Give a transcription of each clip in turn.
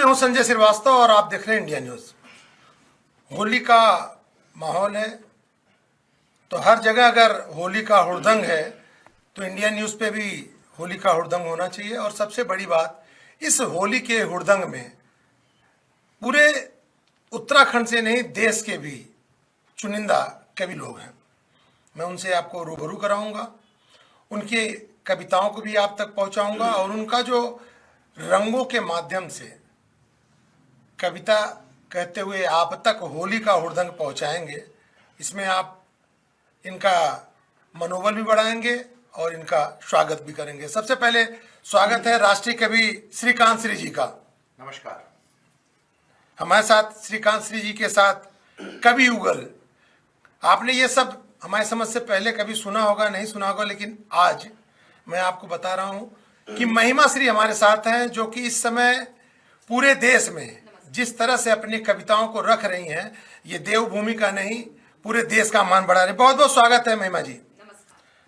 हूं संजय श्रीवास्तव और आप देख रहे हैं इंडिया न्यूज। होली का माहौल है तो हर जगह अगर होली का हुड़दंग है तो इंडिया न्यूज पे भी होली का हुड़दंग होना चाहिए। और सबसे बड़ी बात, इस होली के हुड़दंग में पूरे उत्तराखंड से नहीं देश के भी चुनिंदा कवि लोग हैं। मैं उनसे आपको रूबरू कराऊंगा, उनकी कविताओं को भी आप तक पहुंचाऊंगा और उनका जो रंगों के माध्यम से कविता कहते हुए आप तक होली का हुड़दंग पहुंचाएंगे। इसमें आप इनका मनोबल भी बढ़ाएंगे और इनका स्वागत भी करेंगे। सबसे पहले स्वागत है राष्ट्रीय कवि श्रीकांत श्री जी का। नमस्कार। हमारे साथ श्रीकांत श्री जी के साथ कवि युगल। आपने ये सब हमारे समझ से पहले कभी सुना होगा, नहीं सुना होगा, लेकिन आज मैं आपको बता रहा हूं कि महिमा श्री हमारे साथ हैं, जो कि इस समय पूरे देश में जिस तरह से अपनी कविताओं को रख रही हैं, ये देवभूमि का नहीं पूरे देश का मान बढ़ा रहे। बहुत बहुत स्वागत है महिमा जी।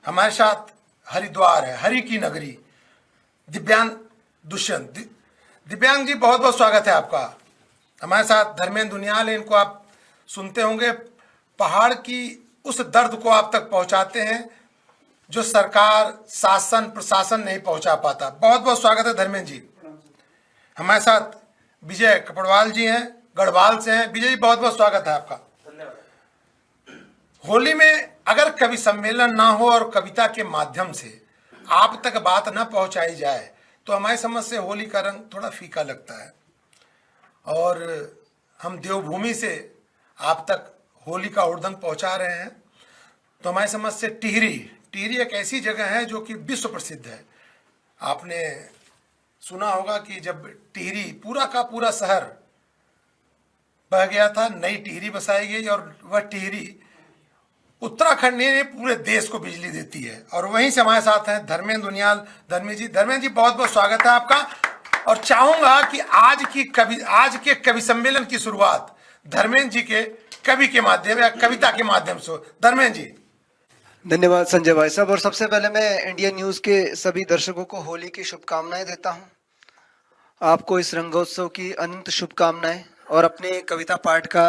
हमारे साथ हरिद्वार है, हरि की नगरी, दिव्यांग दुष्यंत। दिव्यांग जी बहुत बहुत स्वागत है आपका। हमारे साथ धर्मेंद्र दुनियाल है, इनको आप सुनते होंगे। पहाड़ की उस दर्द को आप तक पहुंचाते हैं जो सरकार, शासन, प्रशासन नहीं पहुंचा पाता। बहुत बहुत स्वागत है धर्मेंद्र जी। हमारे साथ विजय कपड़वाल जी हैं, गढ़वाल से हैं। विजय जी बहुत बहुत स्वागत है आपका। होली में अगर कवि सम्मेलन ना हो और कविता के माध्यम से आप तक बात ना पहुंचाई जाए तो हमारी समझ से होली का रंग थोड़ा फीका लगता है। और हम देवभूमि से आप तक होली का हुड़दंग पहुंचा रहे हैं तो हमारी समझ से टिहरी एक ऐसी जगह है जो कि विश्व प्रसिद्ध है। आपने सुना होगा कि जब टिहरी पूरा का पूरा शहर बह गया था, नई टिहरी बसाई गई और वह टिहरी उत्तराखंड ने पूरे देश को बिजली देती है। और वहीं से हमारे साथ हैं धर्मेंद्र दुनियाल। धर्मेंद्र जी बहुत बहुत स्वागत है आपका। और चाहूंगा कि आज के कवि सम्मेलन की शुरुआत धर्मेंद्र जी के कवि के माध्यम या कविता के माध्यम से। धर्मेंद्र जी। धन्यवाद संजय भाई साहब। और सबसे पहले मैं इंडिया न्यूज के सभी दर्शकों को होली की शुभकामनाएं देता हूं। आपको इस रंगोत्सव की अनंत शुभकामनाएं। और अपने कविता पाठ का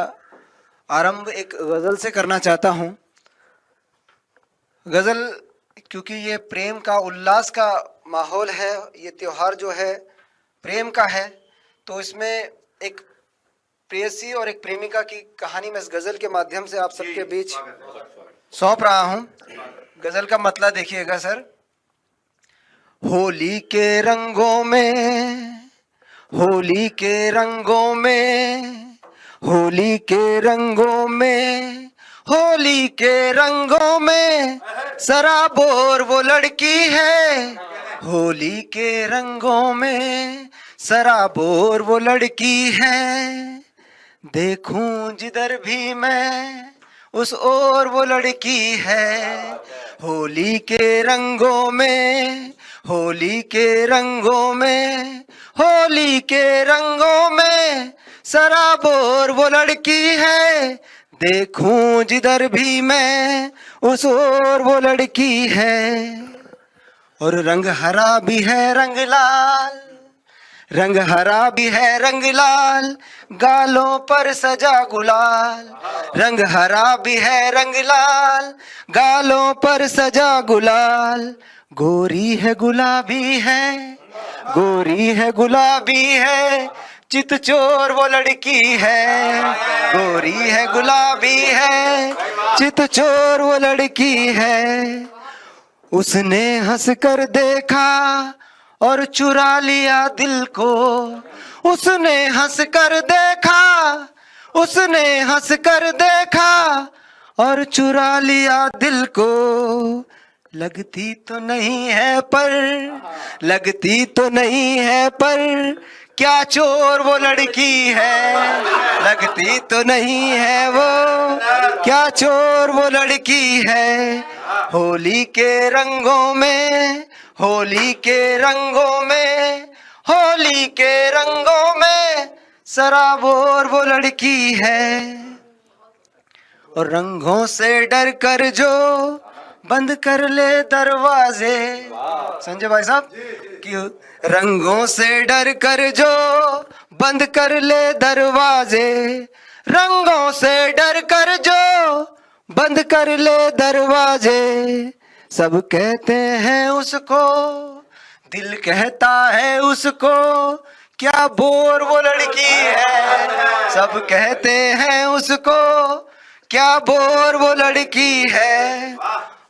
आरंभ एक गजल से करना चाहता हूं। गजल, क्योंकि ये प्रेम का, उल्लास का माहौल है, ये त्योहार जो है प्रेम का है, तो इसमें एक प्रेयसी और एक प्रेमिका की कहानी मैं इस गजल के माध्यम से आप सबके बीच सौंप रहा हूं। गजल का मतलब देखिएगा सर। होली के रंगों में, होली के रंगों में, होली के रंगों में, होली के रंगों में सराबोर वो लड़की है। होली के रंगों में सराबोर वो लड़की है। देखूं जिधर भी मैं उस ओर वो लड़की है। होली के रंगों में, होली के रंगों में, होली के रंगों में सराबोर वो लड़की है। देखूं जिधर भी मैं उस ओर वो लड़की है। और रंग हरा भी है रंग लाल, रंग हरा भी है रंग लाल, गालों पर सजा गुलाल। रंग हरा भी है रंग लाल, गालों पर सजा गुलाल। गोरी है गुलाबी है, गोरी है गुलाबी है, चित चोर वो लड़की है। गोरी है गुलाबी है, चित चोर वो लड़की है। उसने हंस कर देखा और चुरा लिया दिल को। उसने हंस कर देखा, उसने हंस कर देखा और चुरा लिया दिल को। लगती तो नहीं है पर, लगती तो नहीं है पर, क्या चोर वो लड़की है। लगती तो नहीं है वो, क्या चोर वो लड़की है। होली के रंगों में, होली के रंगों में, होली के रंगों में सराबोर वो लड़की है। और रंगों से डर कर जो बंद कर ले दरवाजे। संजय भाई साहब, क्यों रंगों से डर कर जो बंद कर ले दरवाजे, रंगों से डर कर जो बंद कर ले दरवाजे, सब कहते हैं उसको, दिल कहता है उसको, क्या बोर वो लड़की है। सब कहते हैं उसको, क्या बोर वो लड़की है।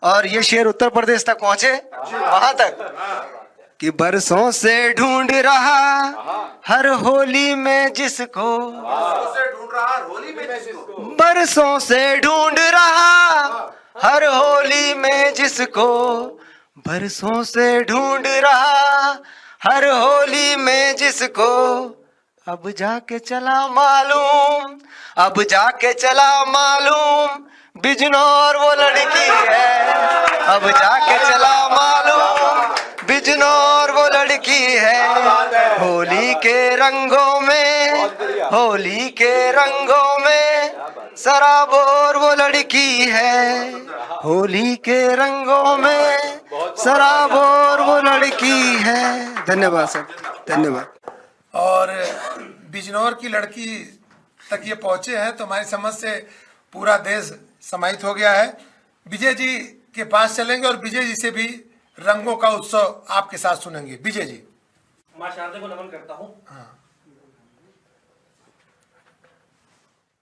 और ये शेर उत्तर प्रदेश तक पहुंचे, वहां तक कि बरसों से ढूंढ रहा हर होली में जिसको, बरसों से ढूंढ रहा हर होली में जिसको, बरसों से ढूंढ रहा हर होली में जिसको, अब जाके चला मालूम, अब जाके चला मालूम बिजनौर वो लड़की है। अब जाके चला मालूम बिजनौर वो लड़की है। होली के रंगों में, होली के रंगों में सराबोर वो लड़की है। होली के रंगों में सराबोर वो लड़की है। धन्यवाद सर, धन्यवाद। और बिजनौर की लड़की तक ये पहुंचे हैं तो हमारी समझ से पूरा देश समाहित हो गया है। विजय जी के पास चलेंगे और विजय जी से भी रंगों का उत्सव आपके साथ सुनेंगे। विजय जी। मां शारदा को नमन करता हूं। हाँ।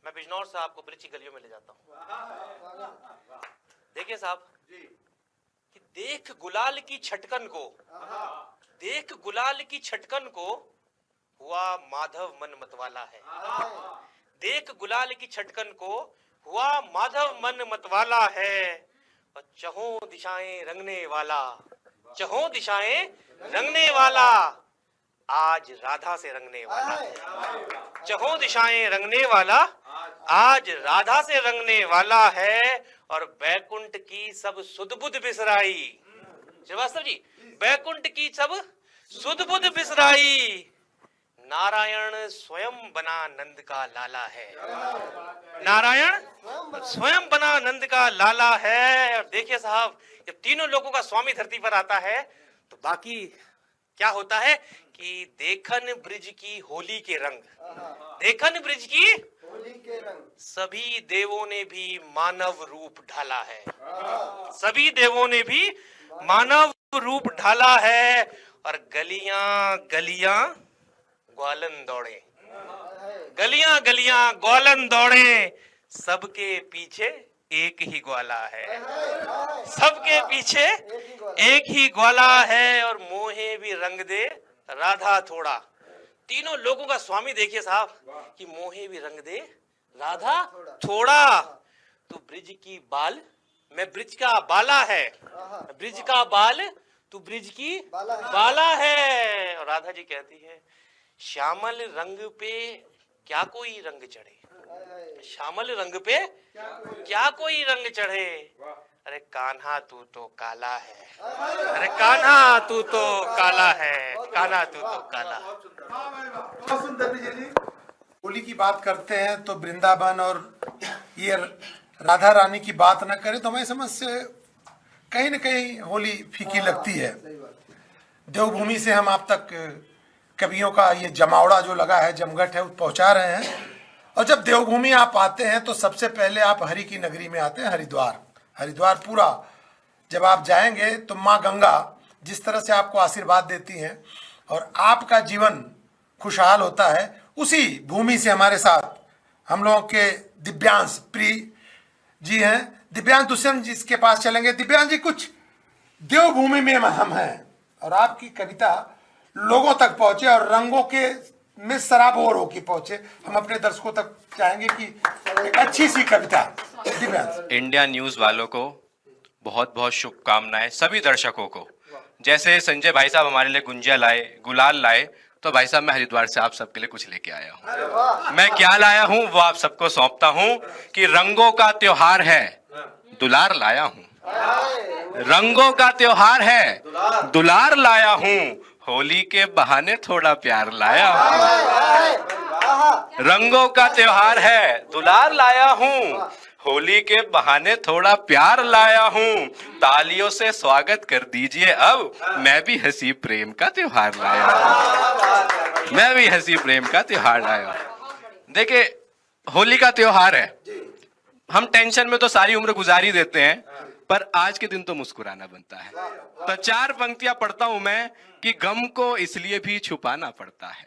मैं बिजनौर से आपको ब्रिज की गलियों में ले जाता हूं। देखिए साहब कि देख गुलाल की छटकन को, देख गुलाल की छटकन को हुआ माधव मन मतवाला है। देख गुलाल की छटकन को हुआ माधव मन मतवाला है। और चहों दिशाएं रंगने वाला, चहों दिशाएं रंगने वाला आज राधा से रंगने वाला है। चहों दिशाएं रंगने वाला आज राधा से रंगने वाला है। और बैकुंठ की सब सुध बुध बिसराई, श्रीवास्तव जी, बैकुंठ की सब सुध बुध बिसराई, नारायण स्वयं बना नंद का लाला है। नारायण स्वयं बना नंद का लाला है। और देखिए साहब, जब तीनों लोगों का स्वामी धरती पर आता है तो बाकी क्या होता है कि देखन ब्रिज की होली के रंग, देखन ब्रिज की होली के रंग, सभी देवों ने भी मानव रूप ढाला है। सभी देवों ने भी मानव रूप ढाला है। और गलियां गलियां ग्वालन दौड़े, गलियां गलियां ग्वालन दौड़े, सबके पीछे एक ही ग्वाला है। सबके पीछे एक ही ग्वाला है। और मोहे भी रंग दे राधा थोड़ा, तीनों लोगों का स्वामी देखिए साहब कि मोहे भी रंग दे राधा थोड़ा। तो ब्रिज की बाल, मैं ब्रिज का बाला है, ब्रिज का बाल तू ब्रिज की बाला है। और राधा जी कहती है श्यामल रंग पे क्या कोई रंग चढ़े, श्यामल रंग पे क्या कोई रंग चढ़े। अरे कान्हा तू तो काला है, अरे कान्हा तू तो काला है, कान्हा तू तो काला है। बहुत सुंदर विजय जी। होली की बात करते हैं तो वृंदावन और ये राधा रानी की बात ना करें तो हमारी समझ से कहीं न कहीं होली फीकी लगती है। देवभूमि से हम आप तक कवियों का ये जमावड़ा जो लगा है, जमघट है, वो पहुंचा रहे हैं। और जब देवभूमि आप आते हैं तो सबसे पहले आप हरि की नगरी में आते हैं, हरिद्वार। हरिद्वार पूरा जब आप जाएंगे तो माँ गंगा जिस तरह से आपको आशीर्वाद देती हैं और आपका जीवन खुशहाल होता है, उसी भूमि से हमारे साथ हम लोगों के दिव्यांश प्रिय जी हैं। दिव्यांश दुष्यंत जी के पास चलेंगे। दिव्यांश जी, कुछ देवभूमि में हम हैं और आपकी कविता लोगों तक पहुंचे और रंगों के में सराबोर होकर पहुंचे। हम अपने दर्शकों तक चाहेंगे कि एक अच्छी सी कविता। दिव्यांश। इंडिया न्यूज वालों को बहुत बहुत शुभकामनाएं, सभी दर्शकों को। जैसे संजय भाई साहब हमारे लिए गुंजिया लाए, गुलाल लाए, तो भाई साहब मैं हरिद्वार से आप सबके लिए कुछ लेके आया हूँ। मैं क्या लाया हूँ वो आप सबको सौंपता हूँ कि रंगों का त्योहार है, दुलार लाया हूँ। रंगों का त्योहार है, दुलार लाया हूँ, होली के बहाने थोड़ा प्यार लाया हूँ। रंगों का त्योहार है, दुलार लाया हूँ, होली के बहाने थोड़ा प्यार लाया हूँ, तालियों से स्वागत कर दीजिए अब, मैं भी हंसी प्रेम का त्योहार लाया हूँ, मैं भी हंसी प्रेम का त्योहार लाया हूँ। देखिए, होली का त्योहार है, हम टेंशन में तो सारी उम्र गुजार ही देते हैं, पर आज के दिन तो मुस्कुराना बनता है। तो 4 पंक्तियां पढ़ता हूं मैं कि गम को इसलिए भी छुपाना पड़ता है,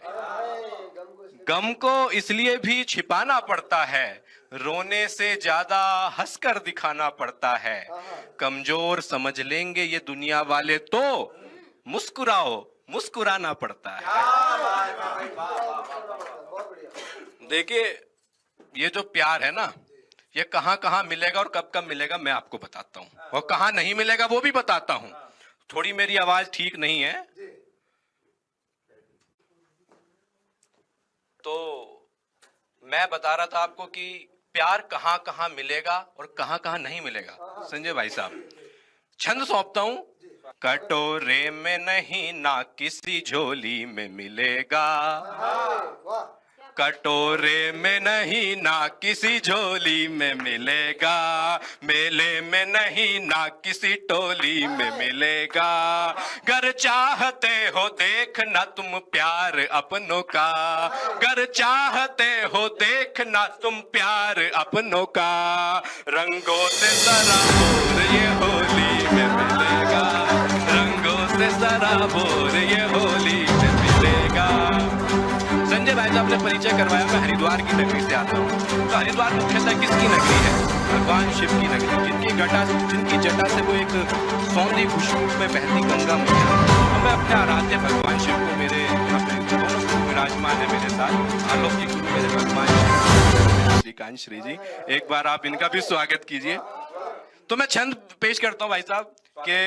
गम को इसलिए भी छिपाना पड़ता है, रोने से ज्यादा हंसकर दिखाना पड़ता है, कमजोर समझ लेंगे ये दुनिया वाले तो मुस्कुराओ मुस्कुराना पड़ता है। देखिए, ये जो प्यार है ना, ये कहां कहां मिलेगा और कब कब मिलेगा मैं आपको बताता हूं, और कहां नहीं मिलेगा वो भी बताता हूं। थोड़ी मेरी आवाज ठीक नहीं है तो मैं बता रहा था आपको कि प्यार कहां कहां मिलेगा और कहां कहां नहीं मिलेगा। संजय भाई साहब, छंद सौंपता हूं। कटोरे में नहीं ना किसी झोली में मिलेगा, कटोरे में नहीं ना किसी झोली में मिलेगा, मेले में नहीं ना किसी टोली में मिलेगा, गर चाहते हो देखना तुम प्यार अपनों का, गर चाहते हो देखना तुम प्यार अपनों का, रंगों से सराबोर ये होली में मिलेगा, रंगों से सराबोर ये होली में मिलेगा। संजय भाई साहब ने परिचय करवाया, मैं हरिद्वार की नगरी से आता हूँ। तो हरिद्वार मुख्यतः किसकी नगरी है? भगवान शिव की नगरी, जिनकी जटा से वो एक सौंधी खुशबू में बहती गंगा मैया। तो मैं अपने आराध्य भगवान शिव को, मेरे यहाँ पे दोनों गुरु विराजमान है मेरे साथ, अलौकिक गुरु मेरे भगवान शिव श्रीकांत श्री जी, एक बार आप इनका भी स्वागत कीजिए। तो मैं छंद पेश करता हूँ भाई साहब के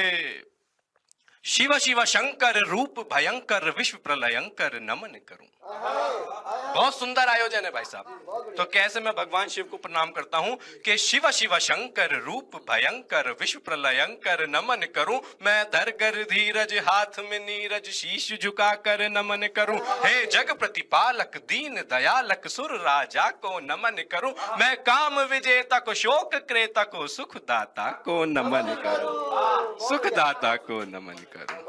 शिव शिव शंकर रूप भयंकर विश्व प्रलयंकर नमन करूं। बहुत सुंदर आयोजन है भाई साहब। तो कैसे मैं भगवान शिव को प्रणाम करता हूं कि शिव शिव शंकर रूप भयंकर विश्व प्रलयंकर नमन करूं, मैं धर कर धीरज हाथ में नीरज शीश झुका कर नमन करूं, हे जग प्रतिपालक दीन दयालक सुर राजा को नमन करूं, मैं काम विजेता को शोक क्रेता को सुखदाता को नमन करूं, सुखदाता को नमन करूं।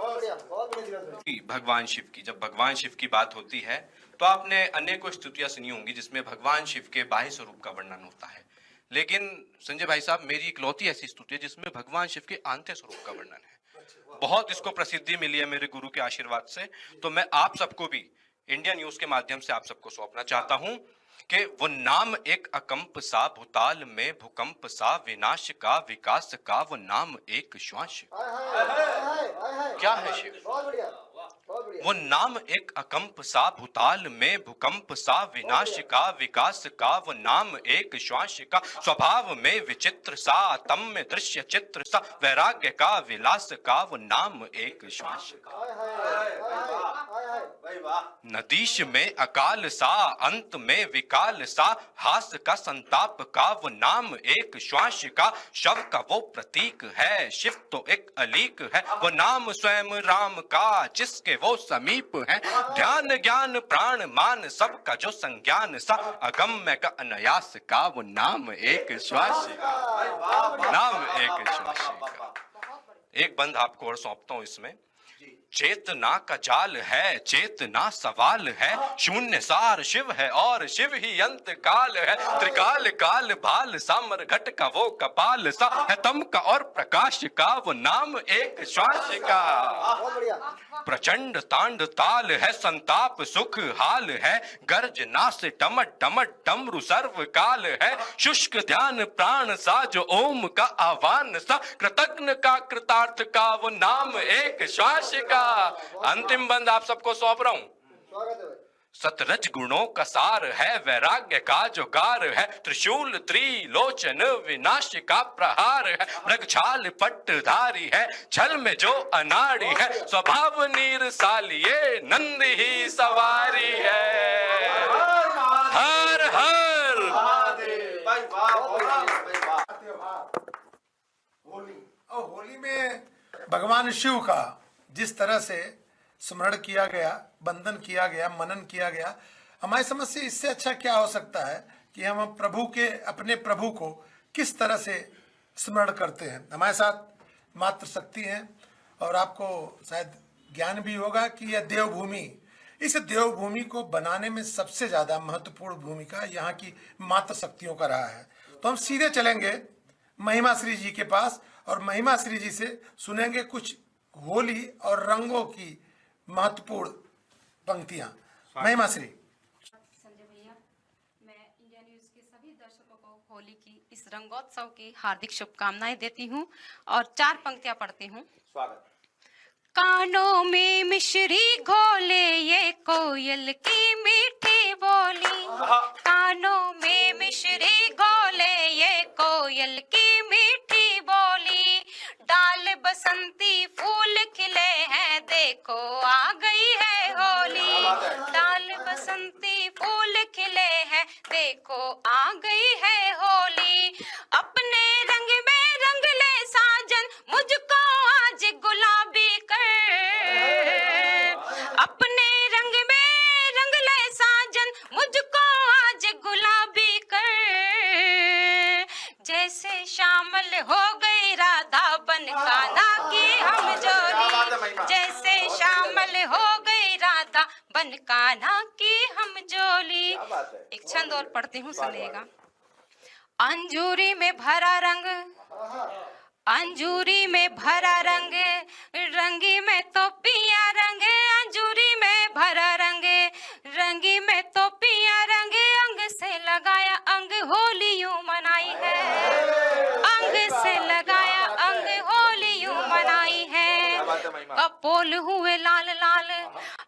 भगवान शिव की, जब भगवान शिव की बात होती है तो आपने अनेकों स्तुतियां सुनी होंगी जिसमें भगवान शिव के बाह्य स्वरूप का वर्णन होता है, लेकिन संजय भाई साहब मेरी इकलौती ऐसी स्तुति है जिसमें भगवान शिव के आंतरिक स्वरूप का वर्णन है। बहुत इसको प्रसिद्धि मिली है मेरे गुरु के आशीर्वाद से। तो मैं आप सबको भी इंडिया न्यूज के माध्यम से आप सबको सौंपना चाहता हूं कि वो नाम एक अकंप सा भूताल में भूकंप सा विनाश का विकास का, वो नाम एक श्वास। क्या है शिव? वो नाम एक अकंप सा भूताल में भूकंप सा विनाश का विकास का, वो नाम एक श्वास का, स्वभाव में विचित्र सा तम में दृश्य चित्र सा, वैराग्य का विलास का, वो नाम एक श्वास का। नदीश में अकाल सा अंत में विकाल सा, हास का संताप का, वो नाम एक श्वास का, शव का वो प्रतीक है शिव तो एक अलीक है, वो नाम स्वयं राम का जिसके वो समीप है, ध्यान ज्ञान प्राण मान सबका जो संज्ञान सा, अगम्य का अनायास का, वो नाम एक श्वास का, नाम एक श्वास का। एक बंद आपको और सौंपता हूं इसमें। चेतना का जाल है चेतना सवाल है, शून्य सार शिव है और शिव ही अंत काल है, त्रिकाल काल भाल सामर घट का वो कपाल सा, है तम का और प्रकाश का, वो नाम एक श्वास का, प्रचंड तांड ताल है संताप सुख हाल है, गर्जना से टमट टमट डमरू सर्व काल है, शुष्क ध्यान प्राण सा जो ओम का आह्वान सा, कृतज्ञ का कृतार्थ का, वो नाम एक श्वास का। अंतिम बंद आप सबको सौंप रहा हूं। सतरज गुणों का सार है वैराग्य का जो गार है, त्रिशूल त्रिलोचन विनाश का प्रहार है, मृगछाल पट्टधारी है छल में जो अनाड़ी है, स्वभाव नीर सालिए नंद ही सवारी है। हर हर होली, और होली में भगवान शिव का जिस तरह से स्मरण किया गया, बंधन किया गया, मनन किया गया, हमारी समझ से इससे अच्छा क्या हो सकता है कि हम प्रभु के, अपने प्रभु को किस तरह से स्मरण करते हैं। हमारे साथ मातृशक्ति हैं और आपको शायद ज्ञान भी होगा कि यह देवभूमि, इस देवभूमि को बनाने में सबसे ज़्यादा महत्वपूर्ण भूमिका यहाँ की मातृशक्तियों का रहा है। तो हम सीधे चलेंगे महिमा श्री जी के पास और महिमा श्री जी से सुनेंगे कुछ होली और रंगों की महत्वपूर्ण पंक्तियाँ। महिमा श्री। संजय भैया, मैं इंडिया न्यूज के सभी दर्शकों को होली की इस रंगोत्सव की हार्दिक शुभकामनाएं देती हूं और 4 पंक्तियां पढ़ती हूं। स्वागत। कानों में मिश्री घोले ये कोयल की मीठी बोली, कानों में मिश्री घोले ये कोयल की मीठी बोली, डाल बसंती फूल खिले हैं देखो आ गई है होली, डाल बसंती फूल खिले हैं देखो आ गई है होली, अपने रंग में रंग ले साजन मुझको आज गुलाबी कर, अपने रंग में रंग ले साजन मुझको आज गुलाबी कर, जैसे शामिल हो गई राधा बन कान्हा की हम जोली, जैसे शामिल हो गई राधा बन कान्हा की हम जोली। एक छंद और पढ़ती हूँ, सुनिएगा। अंजूरी में भरा रंग, अंजूरी में भरा रंग, रंगी में तो पिया रंग, अंजूरी में भरा रंग, रंगी में तो पिया रंग, अंग से लगाया अंग होली यूं मनाई है, अंग से लगाया अंग होली यूं मनाई है, कपोल हुए लाल लाल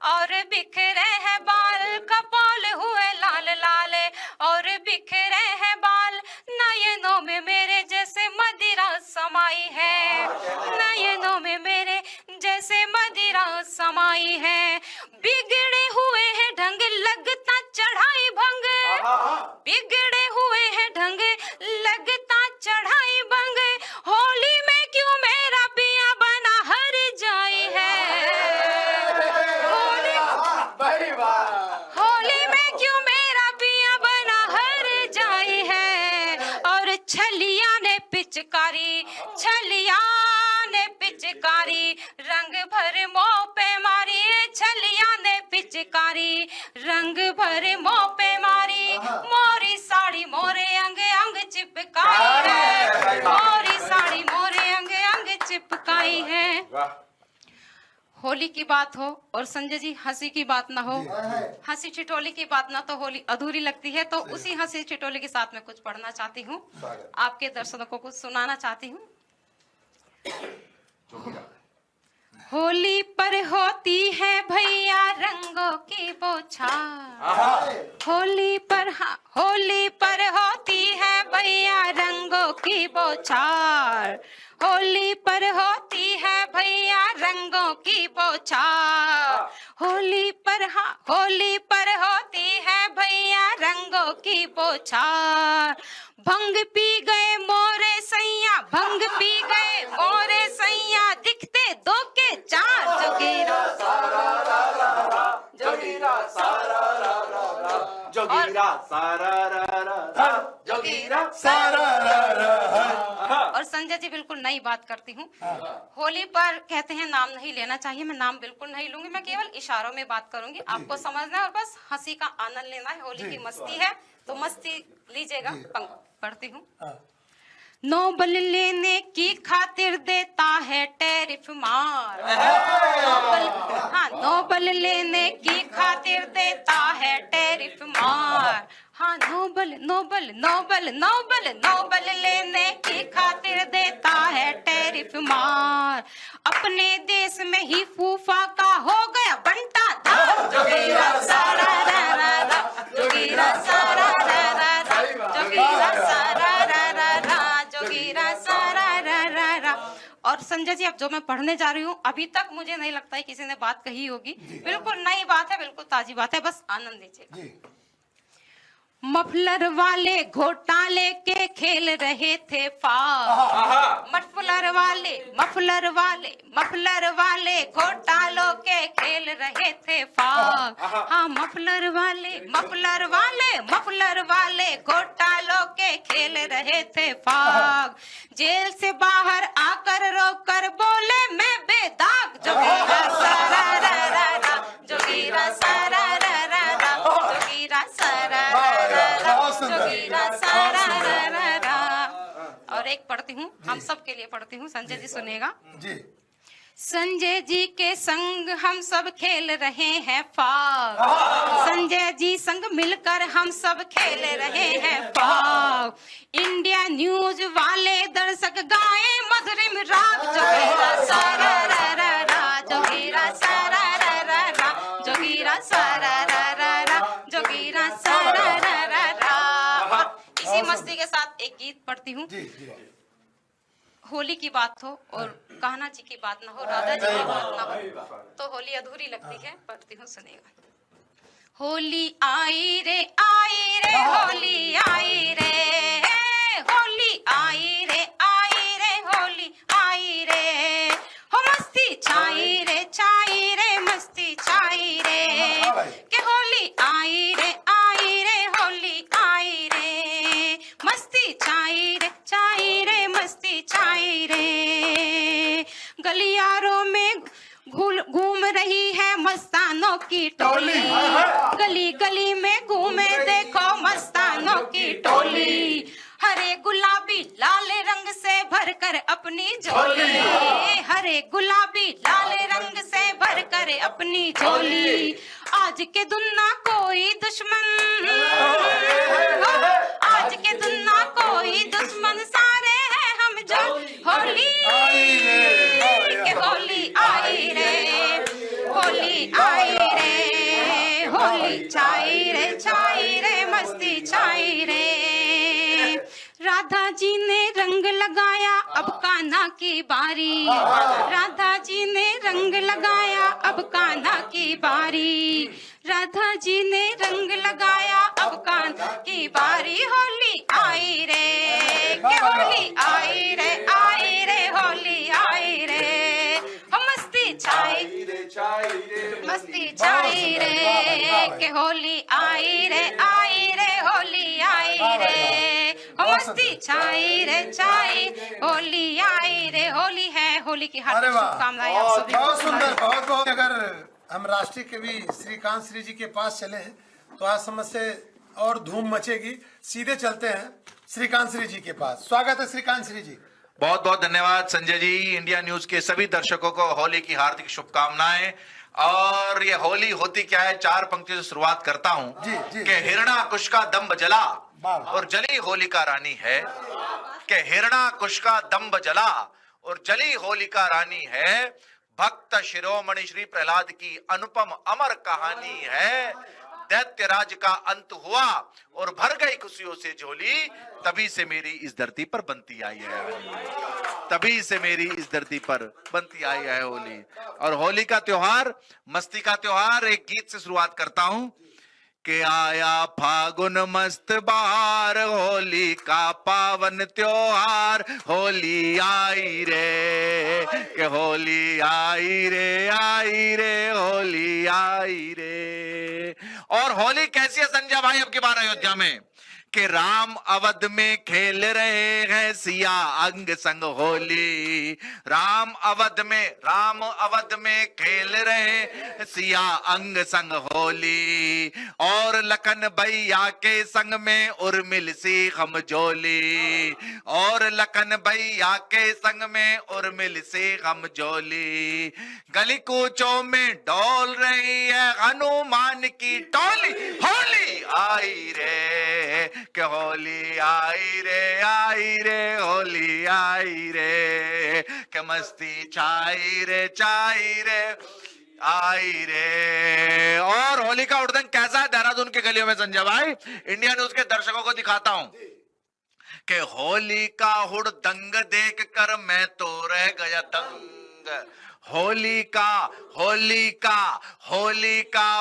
और बिखरे हैं बाल, कपोल हुए लाल लाल और बिखरे हैं बाल, नयनों में मेरे जैसे मदिरा समाई है, नयनों में मेरे जैसे मदिरा समाई है, बिगड़े हुए हैं ढंग लगता चढ़ाई भंग, बिगड़े हुए हैं ढंग लगता चढ़ाई भंग, होली में क्यों मेरा पिया बना हर जाई है, होली में क्यों मेरा पिया बना हर जाई है, और छलिया ने पिचकारी, छलिया ने पिचकारी रंग भर मोह पे मारी, छलिया ने पिचकारी रंग भर मोह पे मारी, मोरी साड़ी मोरे अंग अंग चिपकाई है, मोरी साड़ी मोरे अंग अंग चिपकाई है। होली की बात हो और संजय जी हंसी की बात ना हो, हंसी छिटोली की बात ना, तो होली अधूरी लगती है। तो उसी हंसी छिटोली के साथ मैं कुछ पढ़ना चाहती हूँ, आपके दर्शकों को सुनाना चाहती हूँ। होली पर होती है भैया रंगों की बौछार, होली पर होली पर होती है भैया रंगों की बौछार, होली पर होती है भैया रंगों की बौछार, होली पर होती है भैया रंगों की बौछार, भंग पी गए मोरे सैया, भंग पी गए मोरे सैया, दिखते दो के चार, जोगीरा सारा रा रा रा, जोगीरा सारा रा रा रा, जोगीरा सारा रा रा रा, जोगीरा सारा रा रा रा। और संजय जी बिल्कुल नई बात करती हूँ, होली पर कहते हैं नाम नहीं लेना चाहिए, मैं नाम बिल्कुल नहीं लूंगी, मैं केवल इशारों में बात करूंगी, आपको समझना है और बस हंसी का आनंद लेना है। होली की मस्ती है तो मस्ती लीजिएगा। पढ़ती हूँ। नोबल लेने की खातिर देता है टैरिफ मार, नोबल लेने की खातिर देता है टैरिफ मार, हाँ Nobel Nobel Nobel Nobel Nobel लेने की खातिर देता है टैरिफ मार, अपने देश में ही फूफा का हो गया बंटा धार, जोगीरा सारा रा रा रा, जोगीरा सारा रा रा रा, जोगीरा सारा रा रा रा, जोगीरा सारा रा रा रा। और संजय जी अब जो मैं पढ़ने जा रही हूँ अभी तक मुझे नहीं लगता है किसी ने बात कही होगी, बिल्कुल नई बात है, बिल्कुल ताजी बात है, बस आनंद लीजिए। मफलर वाले घोटाले के खेल रहे थे फार, मफलर वाले घोटालों के खेल रहे थे फार, हाँ मफलर वाले मफलर वाले घोटालों के खेल रहे थे फाग। जेल से बाहर आकर रोकर बोले मैं बेदाग। जोगीरा सारा रा रा रा, जोगीरा सारा रा रा रा, जोगीरा सारा रा रा रा, जोगीरा सारा रा रा रा। और एक पढ़ती हूँ, हम सब के लिए पढ़ती हूँ, संजय जी सुनेगा जी। संजय जी के संग हम सब खेल रहे हैं फाग। संजय जी संग मिलकर हम सब खेल रहे हैं फाग। इंडिया न्यूज वाले दर्शक गाए मधुरिम राग। जोगीरा सारा रा रा रा, जोगीरा सारा रा रा रा, जोगीरा सारा रा रा रा, जोगीरा सारा रा रा रा। और इसी मस्ती के साथ एक गीत पढ़ती हूँ। जी जी। होली की बात हो और कान्हा जी की बात ना हो, राधा जी की बात ना हो तो होली अधूरी लगती है। पढ़ती हूँ, सुनेगा। होली आई रे होली आई रे, होली आई रे होली आई रे। हो मस्ती छाई रे मस्ती छाई रे, के होली आई रे होली आई रे। मस्ती छाई रे मस्ती छाई रे। गलियारों में घूम रही है मस्तानों की टोली। गली गली में घूमे देखो मस्तानों की टोली। हरे गुलाबी लाल रंग से भरकर अपनी झोली। हरे गुलाबी लाल रंग से भरकर अपनी झोली। आज के दुन्ना कोई दुश्मन, आज के दुन्ना कोई दुश्मन, सारे हैं हम जो। होली के होली आई रे, होली आई रे, होली छाई रे मस्ती छाई रे। राधा जी ने रंग लगाया अब कान्हा की बारी। राधा जी ने रंग लगाया अब कान्हा की बारी। राधा जी ने रंग लगाया अब कान्हा की बारी। होली आई रे, के होली आई रे होली आई रे। हम मस्ती छाई रे, के होली आई रे होली आई रे। हम मस्ती छाई रे होली आई रे। होली है, होली की हार्दिक शुभकामनाएं आप सभी को। बहुत सुंदर, बहुत बहुत। अगर हम राष्ट्रीय कवि श्रीकांत श्री जी के पास चले तो आज समझ से और धूम मचेगी। सीधे चलते हैं श्रीकांत श्री जी के पास। स्वागत है श्रीकांत श्री जी। बहुत बहुत धन्यवाद संजय जी। इंडिया न्यूज के सभी दर्शकों को होली की हार्दिक शुभकामनाएं। और ये होली होती क्या है, चार पंक्तियों से शुरुआत करता हूँ कि हिरणाकुश का दंभ जला और जली होलिका रानी है। कि हिरणाकुश का दंभ जला और जली होलिका रानी है। भक्त शिरोमणि श्री प्रहलाद की अनुपम अमर कहानी है। दैत्यराज का अंत हुआ और भर गई खुशियों से झोली। तभी से मेरी इस धरती पर बनती आई है होली। तभी से मेरी इस धरती पर बनती आई है होली। और होली का त्योहार, मस्ती का त्योहार, एक गीत से शुरुआत करता हूं कि आया फागुन मस्त बहार, होली का पावन त्योहार। होली आई रे, के होली आई रे होली आई रे। और होली कैसी है संजय भाई अब की बार अयोध्या में, कि राम अवध में खेल रहे हैं सिया अंग संग होली। राम अवध में खेल रहे सिया अंग संग होली। और लखन भैया के संग में उर्मिल सी खमजोली। और लखन भैया के संग में उर्मिल सी खमजोली। गली कूचों में डोल रही है हनुमान की टोली। होली आई रे, के होली आई रे होली आई रे। के मस्ती छाई रे आई रे। और होली का उड़दंग कैसा है देहरादून की गलियों में संजय भाई, इंडिया न्यूज के दर्शकों को दिखाता हूं कि होली का हुड़दंग देख कर मैं तो रह गया दंग। होली का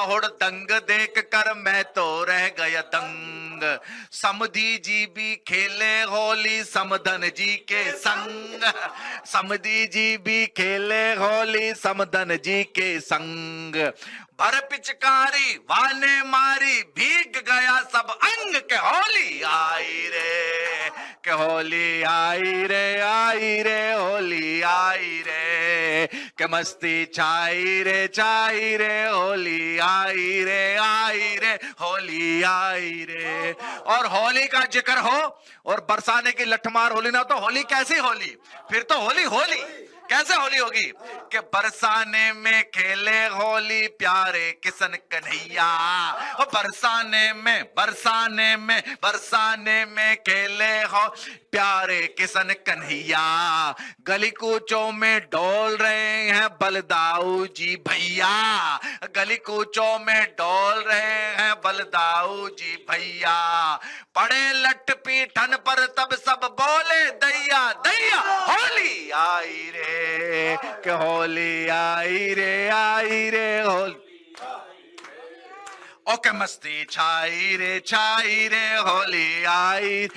हुड़दंग देख कर मैं तो रह गया दंग। समधी जी भी खेले होली समधन जी के संग। समधी जी भी खेले होली समधन जी के संग। भर पिचकारी वाने मारी भीग गया सब होली आई रे होली आई रे, के मस्ती छाई रे होली आई रे होली आई रे। और होली का जिक्र हो और बरसाने की लठमार होली ना, तो होली कैसी होली? फिर तो होली होली कैसे होली होगी? कि बरसाने में खेले होली प्यारे किशन कन्हैया, और बरसाने में खेले हो प्यारे किशन कन्हैया। गली कूचों में डोल रहे हैं बलदाऊ जी भैया, गली कूचों में डोल रहे हैं बलदाऊ जी भैया। पड़े लठ पीठन पर तब सब बोले दैया दैया, होली आई रे, कि होली आई रे होली, ओके मस्ती छाई रे होली आई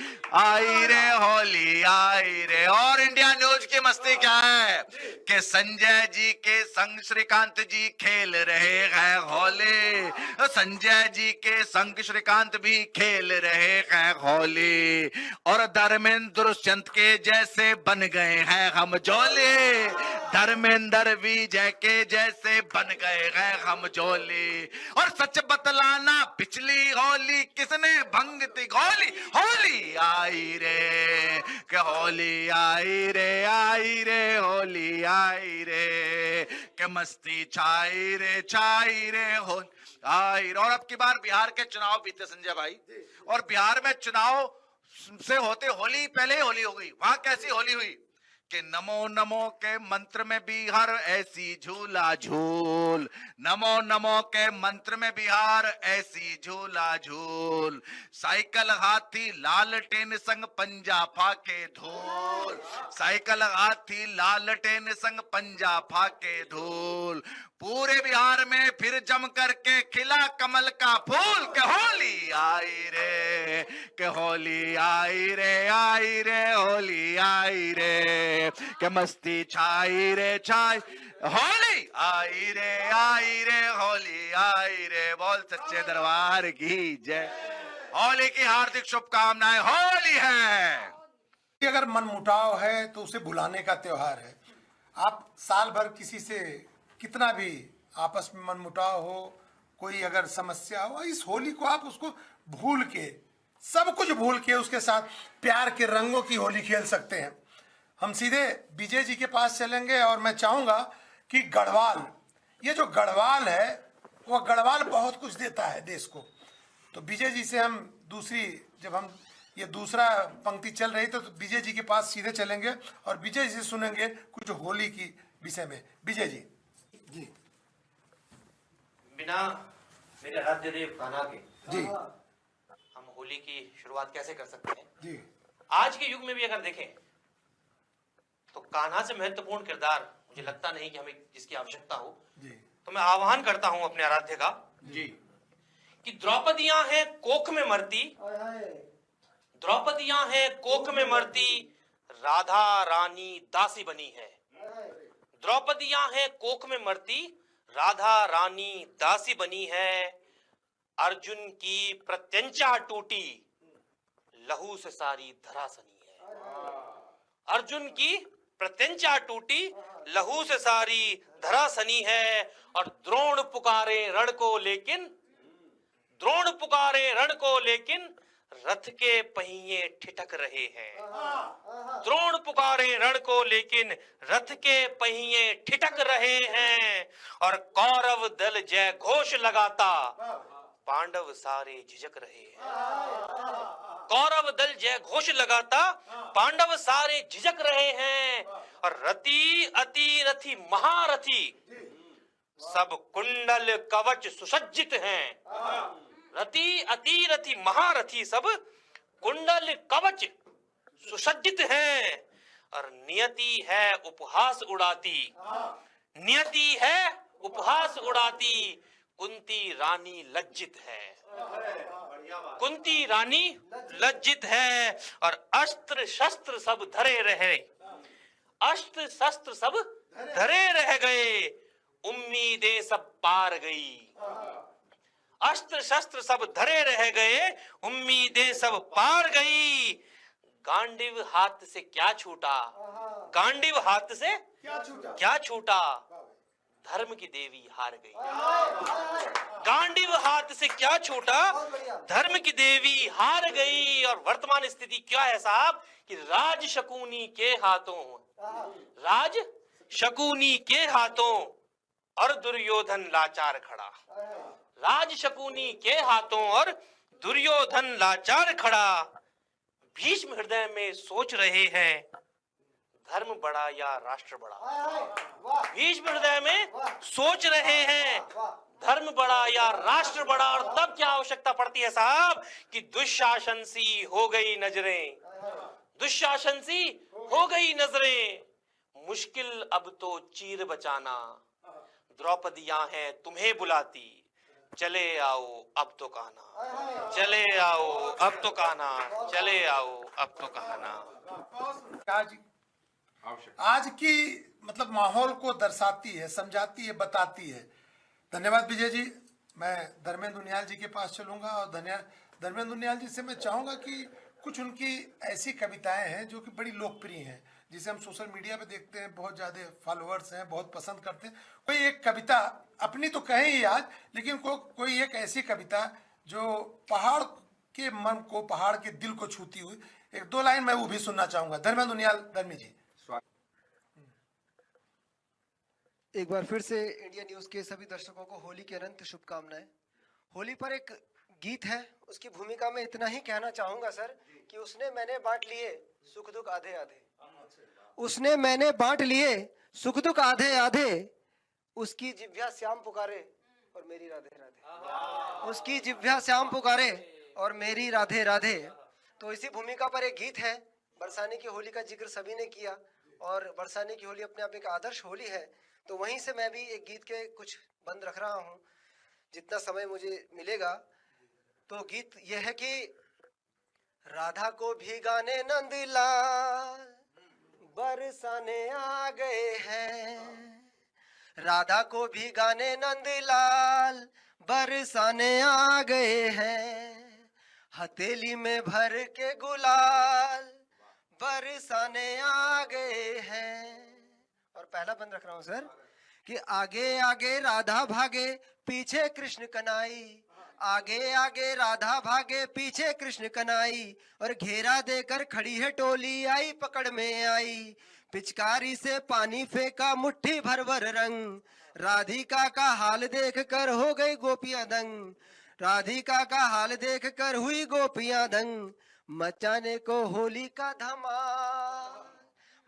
रे होली आई रे। और इंडिया न्यूज की मस्ती क्या है कि संजय जी के संग श्रीकांत जी खेल रहे हैं होली, संजय जी के संग श्रीकांत भी खेल रहे हैं होली। और धर्मेंद्र दुष्यंत के जैसे बन गए हैं हम जोली, धर्मेंद्र विजय के जैसे बन गए हैं हम जोली। और सच बतलाना पिछली होली किसने भंग थी गोली, होली आई रे, के होली आई रे होली आई रे, के मस्ती छाई रे होली आई रे। और अब की बार बिहार के चुनाव बीते संजय भाई, और बिहार में चुनाव से होते होली पहले ही होली हो गई। वहां कैसी होली हुई कि नमो नमो के मंत्र में बिहार ऐसी झूला झूल, नमो नमो के मंत्र में बिहार ऐसी झूला झूल। साइकिल हाथी लालटेन संग पंजा फाके धूल, साइकिल हाथी लालटेन संग पंजा फाके धूल। पूरे बिहार में फिर जम करके खिला कमल का फूल, के होली आई रे, के होली आई रे होली आई रे, के मस्ती छाई रे होली आई रे होली आई रे। बोल सच्चे दरबार की जय। होली की हार्दिक शुभकामनाएं। होली है, अगर मनमुटाव है तो उसे भुलाने का त्योहार है। आप साल भर किसी से कितना भी आपस में मनमुटाव हो, कोई अगर समस्या हो, इस होली को आप उसको भूल के, सब कुछ भूल के उसके साथ प्यार के रंगों की होली खेल सकते हैं। हम सीधे विजय जी के पास चलेंगे और मैं चाहूंगा कि गढ़वाल, ये जो गढ़वाल है वो गढ़वाल बहुत कुछ देता है देश को। तो विजय जी से हम जब हम ये दूसरा पंक्ति चल रही तो विजय जी के पास सीधे चलेंगे और विजय जी से सुनेंगे कुछ होली की विषय में। विजय जी। जी बिना मेरे आराध्य देव कान्हा के जी हम होली की शुरुआत कैसे कर सकते हैं? जी आज के युग में भी अगर देखें तो कान्हा से महत्वपूर्ण किरदार मुझे लगता नहीं कि हमें जिसकी आवश्यकता हो। जी तो मैं आह्वान करता हूं अपने आराध्य का जी कि द्रौपदियां हैं कोख में मरती, द्रौपदियां हैं कोख में मरती, राधा रानी दासी बनी है। द्रौपदियां हैं कोख में मरती, राधा रानी दासी बनी है। अर्जुन की प्रत्यंचा टूटी, लहू से सारी धरा सनी है। अर्जुन की प्रत्यंचा टूटी, लहू से सारी धरा सनी है। और द्रोण पुकारे रण को लेकिन, द्रोण पुकारे रण को लेकिन रथ के पहिए ठिठक रहे हैं। द्रोण पुकारे रण को लेकिन रथ के पहिए ठिठक रहे हैं। और कौरव दल जय घोष लगाता, पांडव सारे झिझक रहे हैं। कौरव दल जय घोष लगाता, पांडव सारे झिझक रहे हैं। और रति अति रथी महारथी सब कुंडल कवच सुसज्जित हैं। रति अति रथी महारथी सब कुंडल कवच सुसज्जित हैं। और नियति है उपहास उड़ाती, नियति है उपहास उड़ाती, कुंती रानी लज्जित है। कुंती रानी लज्जित है। और अस्त्र शस्त्र सब धरे रहे, अस्त्र शस्त्र सब धरे रह गए, उम्मीदें सब पार गई। अस्त्र शस्त्र सब धरे रह गए, उम्मीदें सब पार गई। गांडीव हाथ से क्या छूटा, गांडीव हाथ से क्या छूटा, धर्म की देवी हार गई। गांडीव हाथ से क्या छूटा, धर्म की देवी हार गई। और वर्तमान स्थिति क्या है साहब कि राज शकुनी के हाथों, राज शकुनी के हाथों और दुर्योधन लाचार खड़ा, राज शकुनी के हाथों और दुर्योधन लाचार खड़ा। भीष्म हृदय में सोच रहे हैं धर्म बड़ा या राष्ट्र बड़ा, भीष्म हृदय में सोच रहे हैं धर्म बड़ा या राष्ट्र बड़ा। और तब क्या आवश्यकता पड़ती है साहब कि दुशासन सी हो गई नजरें, दुशासन सी हो गई नजरें। मुश्किल अब तो चीर बचाना, द्रौपदियां हैं तुम्हें बुलाती, चले आओ अब तो कहना, चले आओ अब तो कहना, चले आओ अब तो कहना। आज की मतलब माहौल को दर्शाती है, समझाती है, बताती है। धन्यवाद विजय जी। मैं धर्मेंद्र उनियाल जी के पास चलूंगा और धर्मेंद्र उनियाल जी से मैं चाहूंगा कि कुछ उनकी ऐसी कविताएं हैं जो कि बड़ी लोकप्रिय हैं, जिसे हम सोशल मीडिया पे देखते हैं, बहुत ज़्यादा फॉलोअर्स हैं, बहुत पसंद करते हैं। कोई एक कविता अपनी तो कहें ही आज, लेकिन कोई एक ऐसी कविता जो पहाड़ के मन को, पहाड़ के दिल को छूती हुई, एक दो लाइन मैं वो भी सुनना चाहूंगा। धर्मेंद्र उनियाल, धर्मी जी। एक बार फिर से इंडिया न्यूज के सभी दर्शकों को होली की अनंत शुभकामनाएं। होली पर एक गीत है, उसकी भूमिका में इतना ही कहना चाहूंगा सर कि उसने मैंने बांट लिए सुख दुख आधे आधे, उसने मैंने बांट लिए सुख दुख आधे आधे, उसकी जिह्वा श्याम पुकारे और मेरी राधे राधे, उसकी जिह्वा श्याम पुकारे और मेरी राधे राधे। तो इसी भूमिका पर एक गीत है। बरसाने की होली का जिक्र सभी ने किया और बरसाने की होली अपने आप एक आदर्श होली है, तो वहीं से मैं भी एक गीत के कुछ बंद रख रहा हूं जितना समय मुझे मिलेगा। तो गीत यह है कि राधा को भिगाने नंदलाल बरसाने आ गए हैं, राधा को भिगाने नंदलाल बरसाने आ गए हैं, हथेली में भर के गुलाल बरसाने आ गए हैं। और पहला बंद रख रहा हूं सर कि आगे आगे राधा भागे पीछे कृष्ण कनाई, आगे आगे राधा भागे पीछे कृष्ण कनाई, और घेरा देकर खड़ी है टोली आई पकड़ में आई, पिचकारी से पानी फेंका मुट्ठी भर भर रंग, राधिका का हाल देख कर हो गई गोपियां दंग, राधिका का हाल देख कर हुई गोपियां दंग, मचाने को होली का धमाल,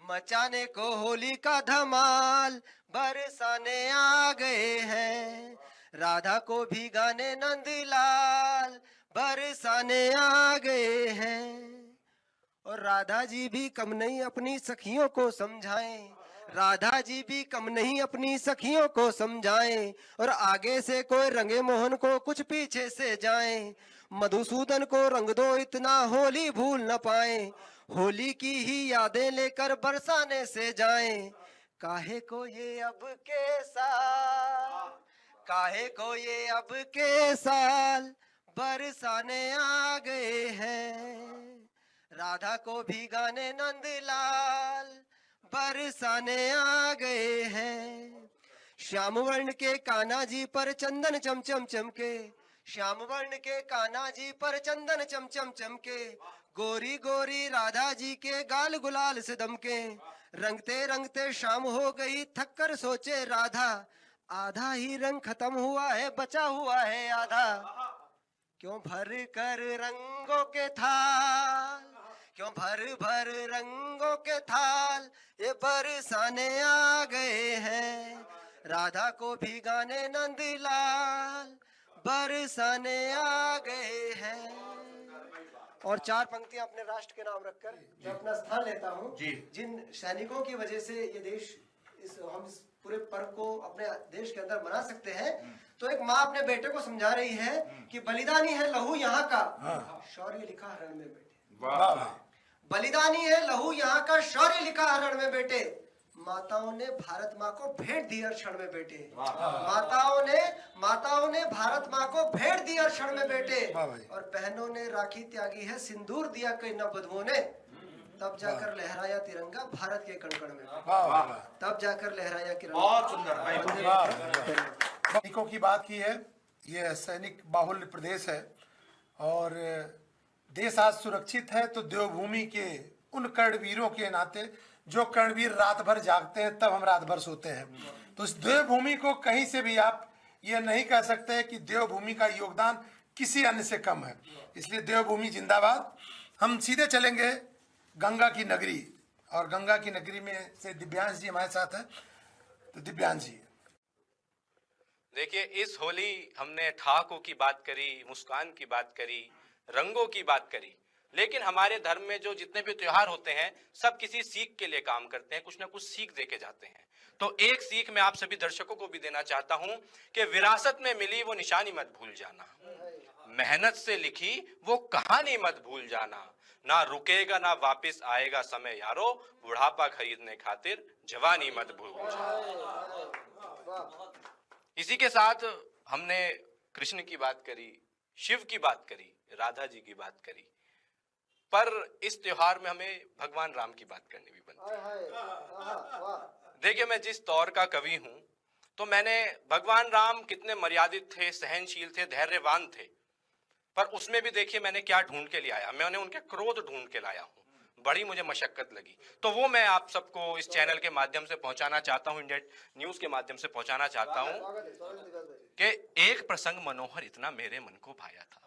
मचाने को होली का धमाल बरसाने आ गए हैं, राधा को भिगाने नंदलाल बरसाने आ गए हैं। और राधा जी भी कम नहीं अपनी सखियों को समझाएं, राधा जी भी कम नहीं अपनी सखियों को समझाएं, और आगे से कोई रंगे मोहन को कुछ पीछे से जाएं, मधुसूदन को रंग दो इतना होली भूल न पाए, होली की ही यादें लेकर बरसाने से जाएं, काहे को ये अब के साल, काहे को ये अब के साल बरसाने आ गए हैं, राधा को भिगाने नंदलाल बरसाने आ गए हैं। श्याम वर्ण के कान्हा जी पर चंदन चमचम चमके, श्याम वर्ण के कान्हा जी पर चंदन चमचम चमके, गोरी गोरी राधा जी के गाल गुलाल से दमके, रंगते रंगते शाम हो गई थक कर सोचे राधा, आधा ही रंग खत्म हुआ है बचा हुआ है आधा, क्यों भर कर रंगों के थाल, क्यों भर भर रंगों के थाल ये बरसाने आ गए हैं, राधा को भिगाने नंदलाल बरसाने आ गए हैं। और चार पंक्तियां अपने राष्ट्र के नाम रखकर मैं अपना स्थान लेता हूं, जिन सैनिकों की वजह से ये देश हम इस पूरे पर्व को अपने देश के अंदर मना सकते हैं। तो एक माँ अपने बेटे को समझा रही है कि बलिदानी है लहू यहाँ का, शौर्य लिखा रण में बेटे, बलिदानी है लहू यहाँ का, शौर्य लिखा रण में बेटे, माताओं ने भारत माँ को भेंट दी क्षण में बेटे, माताओं ने भारत माँ को भेंट दी क्षण में बेटे, और बहनों ने राखी त्यागी है सिंदूर दिया कई नववधुओं ने, तब जाकर लहराया तिरंगा भारत के कण कण में, वाह वाह वाह तब जाकर लहराया तिरंगा। बहुत सुंदर भाई। वाह, वाह। सैनिकों की बात की है, ये सैनिक बाहुल्य प्रदेश है और देश आज सुरक्षित है तो देवभूमि के उन कर्णवीरों के नाते, जो कर्णवीर रात भर जागते हैं तब हम रात भर सोते हैं। तो इस देवभूमि को कहीं से भी आप ये नहीं कह सकते कि देवभूमि का योगदान किसी अन्य से कम है। इसलिए देवभूमि जिंदाबाद। हम सीधे चलेंगे गंगा की नगरी, और गंगा की नगरी में से दिव्यांश जी हमारे साथ हैं। तो दिव्यांश जी, देखिए, इस होली हमने ठहाकों की बात करी, मुस्कान की बात करी, रंगों की बात करी, लेकिन हमारे धर्म में जो जितने भी त्योहार होते हैं सब किसी सीख के लिए काम करते हैं, कुछ ना कुछ सीख देके जाते हैं। तो एक सीख मैं आप सभी दर्शकों को भी देना चाहता हूं कि विरासत में मिली वो निशानी मत भूल जाना, मेहनत से लिखी वो कहानी मत भूल जाना, ना रुकेगा ना वापस आएगा समय यारो, बुढ़ापा खरीदने खातिर जवानी मत भूल जाना। इसी के साथ हमने कृष्ण की बात करी, शिव की बात करी, राधा जी की बात करी, पर इस त्योहार में हमें भगवान राम की बात करनी भी बनती है। देखिए, मैं जिस दौर का कवि हूं तो मैंने भगवान राम कितने मर्यादित थे, सहनशील थे, धैर्यवान थे, पर उसमें भी देखिए मैंने क्या ढूंढ के ले आया, मैंने उनके क्रोध ढूंढ के लाया हूं। बड़ी मुझे मशक्कत लगी, तो वो मैं आप सबको इस चैनल के माध्यम से पहुंचाना चाहता हूं, इंडिया न्यूज के माध्यम से पहुंचाना चाहता हूं कि एक प्रसंग मनोहर इतना मेरे मन को भाया था,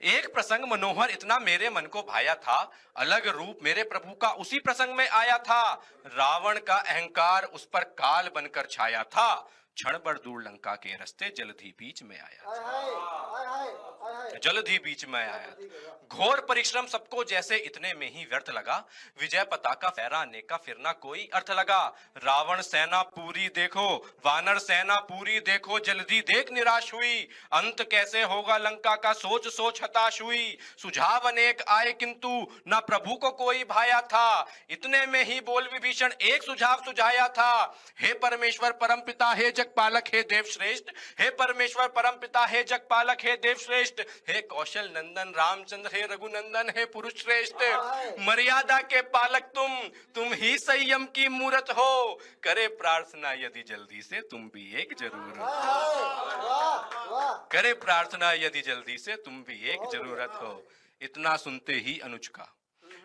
एक प्रसंग मनोहर इतना मेरे मन को भाया था, अलग रूप मेरे प्रभु का उसी प्रसंग में आया था। रावण का अहंकार उस पर काल बनकर छाया था, क्षण भर दूर लंका के रास्ते जल्द ही बीच में आया था, जल्द ही बीच में आया था। घोर परिश्रम सबको जैसे इतने में ही व्यर्थ लगा, विजय पताका फहराने का फिर ना कोई अर्थ लगा। रावण सेना पूरी देखो, वानर सेना पूरी देखो, जल्दी देख निराश हुई, अंत कैसे होगा लंका का सोच सोच हताश हुई। सुझाव अनेक आए किंतु ना प्रभु को कोई भाया था, इतने में ही बोल विभीषण एक सुझाव सुझाया था। हे परमेश्वर परमपिता हे जगपालक हे देव श्रेष्ठ, हे परमेश्वर परमपिता हे जगपालक हे देव श्रेष्ठ, हे कौशल नंदन रामचंद्र हे रघुनंदन हे पुरुष श्रेष्ठ, मर्यादा के पालक तुम ही संयम की मूरत हो, करे प्रार्थना यदि जल्दी से तुम भी एक जरूरत हो, करे प्रार्थना यदि जल्दी से तुम भी एक जरूरत हो। इतना सुनते ही अनुज का,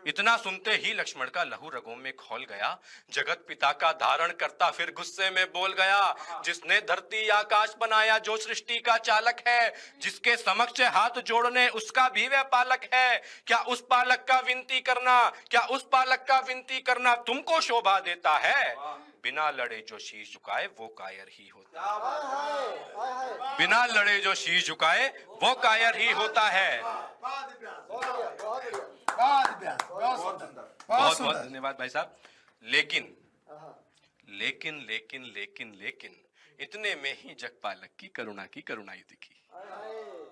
इतना सुनते ही लक्ष्मण का लहू रगों में खौल गया, जगत पिता का धारण करता फिर गुस्से में बोल गया। जिसने धरती आकाश बनाया जो सृष्टि का चालक है, जिसके समक्ष हाथ जोड़ने उसका भी वह पालक है, क्या उस पालक का विनती करना, क्या उस पालक का विनती करना तुमको शोभा देता है। बिना लड़े जो शीश झुकाए वो कायर ही होता है, बिना लड़े जो शीश झुकाए वो कायर ही होता है। बहुत बहुत धन्यवाद भाई साहब। लेकिन लेकिन लेकिन लेकिन लेकिन इतने में ही जगपालक की करुणाई दिखी,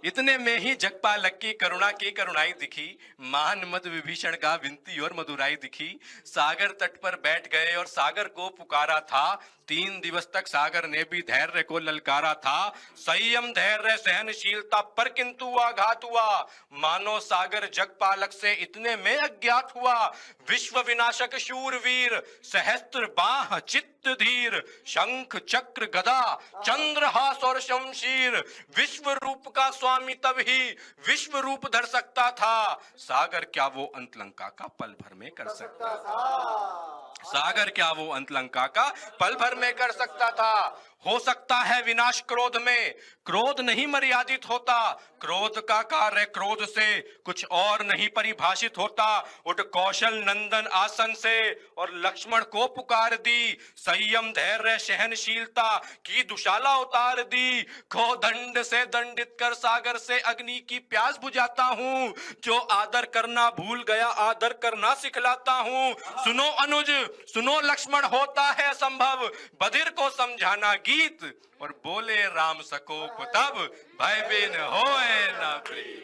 इतने में ही जगपालक की करुणाई दिखी। मान मत विभीषण का विनती और मधुराई दिखी। सागर तट पर बैठ गए और सागर को पुकारा था, 3 दिवस तक सागर ने भी धैर्य को ललकारा था। संयम धैर्य सहनशीलता पर किंतु आघात हुआ, मानो सागर जगपालक से इतने में अज्ञात हुआ। विश्व विनाशक शूरवीर सहस्त्र बाह चित्त धीर, शंख चक्र गदा चंद्रहास और शमशीर, विश्व रूप का स्वामी तब ही विश्व रूप धर सकता था। सागर क्या वो अंत लंका का पल भर में कर सकता था, सागर क्या वो अंत लंका का पल भर में कर सकता था। हो सकता है विनाश क्रोध में, क्रोध नहीं मर्यादित होता, क्रोध का कार्य क्रोध से कुछ और नहीं परिभाषित होता। उठ कौशल नंदन आसन से और लक्ष्मण को पुकार दी, संयम धैर्य सहनशीलता की दुशाला उतार दी। खो दंड से दंडित कर सागर से अग्नि की प्यास बुझाता हूँ, जो आदर करना भूल गया आदर करना सिखलाता हूँ। सुनो अनुज सुनो लक्ष्मण होता है संभव, बधिर को समझाना गीत, और बोले राम सकोप तब भय बिन होए ना प्रिय।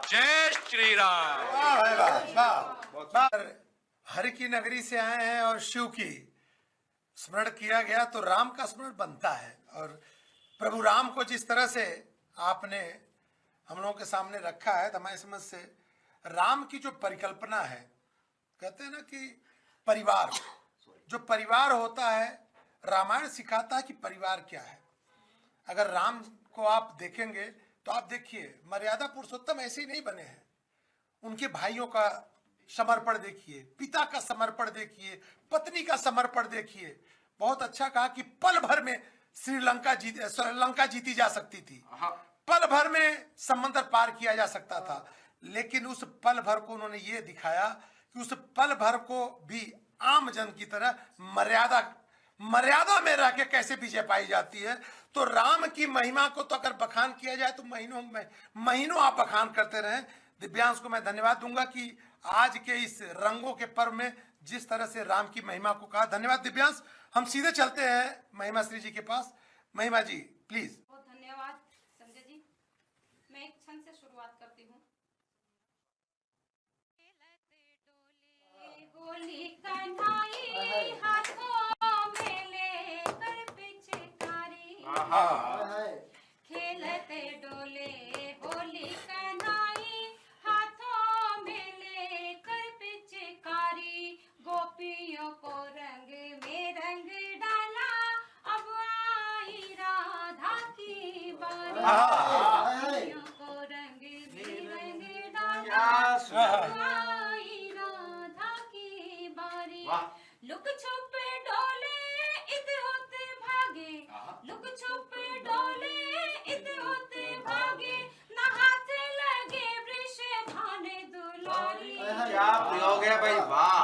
जय श्री राम। हरि की नगरी से आए हैं और शिव की स्मरण किया गया तो राम का स्मरण बनता है। और प्रभु राम को जिस तरह से आपने हम लोगों के सामने रखा है, तो हमारी समझ से राम की जो परिकल्पना है, कहते हैं ना कि परिवार, जो परिवार होता है, रामायण सिखाता है कि परिवार क्या है। अगर राम को आप देखेंगे तो आप देखिए मर्यादा पुरुषोत्तम ऐसे ही नहीं बने हैं। उनके भाइयों का समर्पण देखिए, पिता का समर्पण देखिए, पत्नी का समर्पण देखिए। बहुत अच्छा कहा कि पल भर में श्रीलंका जीती जा सकती थी, पल भर में समंदर पार किया जा सकता था, लेकिन उस पल भर को उन्होंने ये दिखाया कि उस पल भर को भी आम जन की तरह मर्यादा में रह के कैसे विजय पाई जाती है। तो राम की महिमा को तो अगर बखान किया जाए तो महीनों आप बखान करते रहें। दिव्यांश को मैं धन्यवाद दूंगा कि आज के इस रंगों के पर्व में जिस तरह से राम की महिमा को कहा। धन्यवाद दिव्यांश। हम सीधे चलते हैं महिमा श्री जी के पास। महिमा जी प्लीज। बहुत धन्यवाद संजय जी। मैं एक छंद से शुरुआत करती हूँ। होली कन्हाई हाथों में लेकर पिचकारी, खेलते डोले होली कन्हाई हाथों में लेकर पिचकारी, गोपियों को रंग में रंग डाला, अब आई राधा की बारी। गोपियों को रंग में रंग डाला, अब आई राधा की बारी। लुक छुप डोले इत होते भागे, लुक छुप डोले इत होते भागे, न हाथ लगे वृष भाने दुलारी। क्या प्रयोग है भाई, वाह।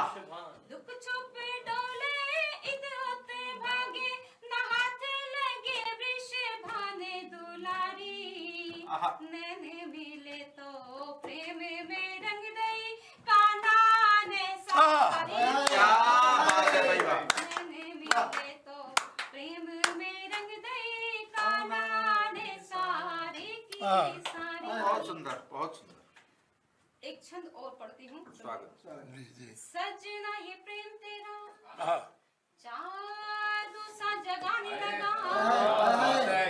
लुक छुप डोले इत होते भागे, न हाथ लगे वृष भाने दुलारी। नैने मिले तो प्रेम में रंग दई, कान्हा ने सारी। क्या बात है भाई, वाह। नैने मिले तो प्रेम में रंग दई, कान्हा ने सारी की सारी। बहुत सुंदर, बहुत सुंदर। एक छंद और पढ़ती हूँ। स्वागत। सजना ये प्रेम तेरा हाँ। जादू सा जगाने लगा।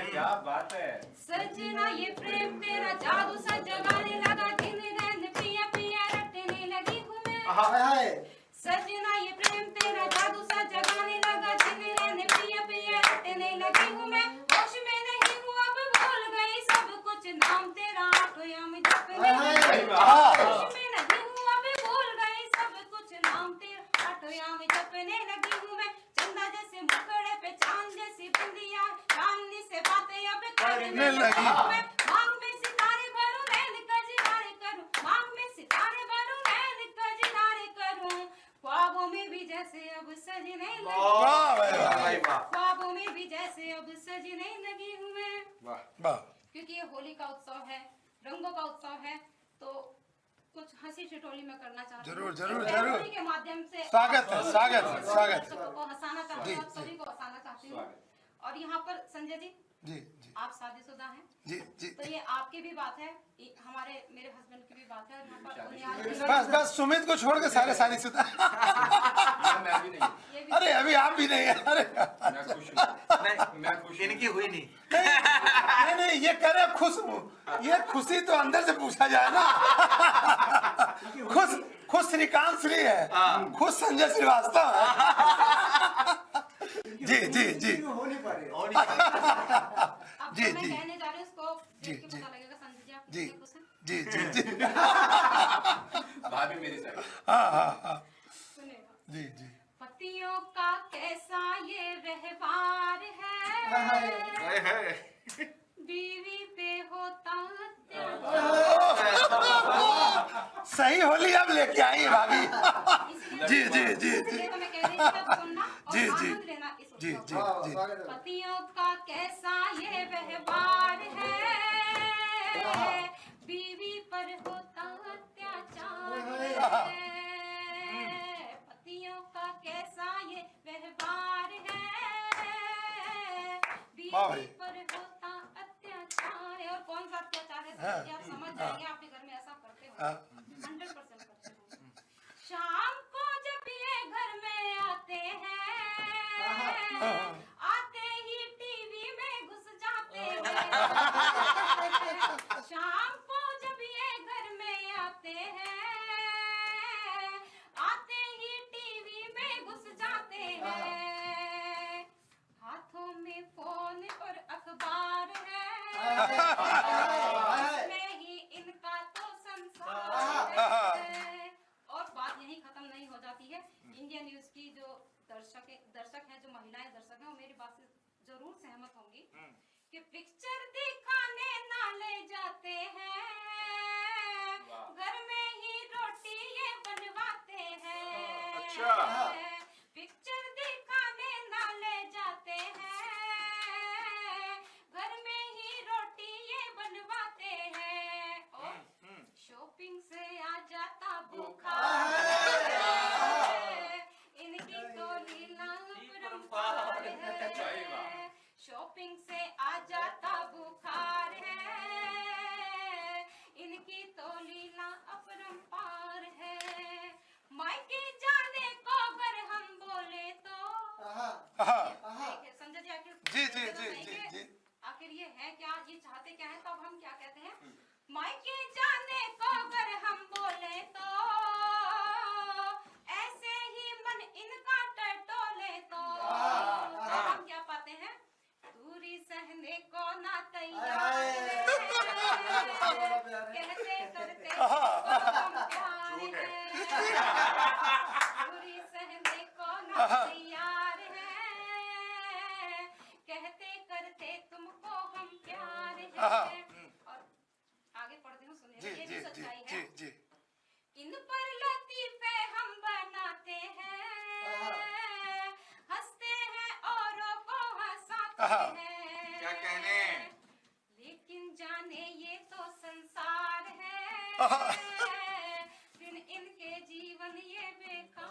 क्या बात है। सजना ये प्रेम तेरा जादू सा जगाने लगा, दिन रैन पिया पिया रटने लगी हूँ मैं। सजना ये प्रेम तेरा जादू सा जगाने लगा, दिन रैन पिया पिया रटने लगी हूँ मैं। होश में नहीं हूँ अब भूल गई सब कुछ, नाम तेरा आठों में जपने लगी। होश में नहीं हूँ अब भूल गई सब कुछ, नाम तेरा आठों में जपने लगी हूँ मैं। चंदा जैसे मुखड़े पे चांद जैसी बिंदिया, चांदनी से बातें अब करने लगी हूँ मैं। मांग में सितारे भरूं नैन कजरारे करूं, मांग में सितारे भरूं नैन कजरारे करूं। ख्वाबों में भी जैसे अब सजने लगी, वाह भाई वाह। ख्वाबों में भी जैसे अब सजने लगी हूँ मैं। वाह। क्योंकि ये होली का उत्सव है, रंगों का उत्सव है, तो कुछ हंसी ठिठोली में करना चाहती हूँ। जरूर एक जरूर। होली के माध्यम से स्वागत है, स्वागत है, स्वागत है। दर्शकों को हंसाना चाहती हूँ, आप सभी को हंसाना चाहती हूँ। और यहाँ पर संजय जी, जी आप शादीशुदा हैं, जी। तो ये आपकी भी बात है, मेरे हस्बैंड की भी बात है। और यहाँ पर बस सुमित को छोड़ के सारे शादीशुदा। मैं भी नहीं। ये भी अरे अभी आप भी नहीं है। अरे मैं खुश हूँ। नहीं, मैं खुश हूँ। इनकी हुई नहीं। नहीं, ये कह रहे खुश हूँ। ये खुशी तो अंदर से पूछा जाए ना। खुश श्रीकांत श्री है, खुश संजय श्रीवास्तव है। जी। अब जी, जो मैं जी। कहने जा रही हूँ उसको देख के जी। पता लगेगा संजय जी आप जी। कितने खुश हैं। जी। भाभी मेरी साइड। हाँ। सुनेगा। जी। पतियों का कैसा ये व्यवहार है, बीवी पे होता अत्याचार। सही होली अब लेके आई है भाभी। इसलिए जी। तो मैं कह रही थी तब सुनना और जी। आनंद लेना इस जी। उत्सव का। पतियों का कैसा ये व्यवहार है, बीवी पर होता अत्याचार है। पतियों का कैसा ये व्यवहार है, बीवी पर होता अत्याचार है। और कौन सा अत्याचार है समझिए, आप समझ जाएंगे, आपके घर में ऐसा करते हो 100% करते हो। शाम को जब ये घर में आते हैं, आते ही टीवी में घुस जाते हैं। शाम को जब ये घर में आते हैं, आते में ही इनका तो संसार है। और बात यही खत्म नहीं हो जाती है। इंडिया न्यूज की जो दर्शक हैं, जो महिलाएं दर्शक हैं, वो मेरी बात से जरूर सहमत होंगी कि पिक्चर दिखाने ना ले जाते हैं, घर में ही रोटी ये बनवाते हैं। अच्छा। पिक्चर दिखाने ना ले जाते हैं, घर में ही रोटी ये बनवाते हैं। और शॉपिंग से आ जाता बुखार, इनकी तो लीला परंपार है। शॉपिंग से आ जाता बुखार है, इनकी तो लीला अपरंपार है। मायके जाने को अगर हम बोले तो देखिए संजय जी, आखिर जी। आखिर ये है क्या, ये चाहते क्या है, तब हम क्या कहते हैं। मायके जाने को अगर हम बोले तो ऐसे ही मन इनका टटोले तो हम क्या पाते हैं, दूरी सहने को ना तैयार है, कहते करते हम प्यार है। दूरी सहने को ना तैयार है, कहते करते तुमको हम प्यार है। और आगे पढ़ती हूँ, सुनिए, ये भी सच्चाई है। जी। इन पर लतीफे हम बनाते हैं, हंसते हैं औरों को हंसाते हैं। क्या कहने? लेकिन जाने ये तो संसार है, दिन इनके जीवन ये बेकार।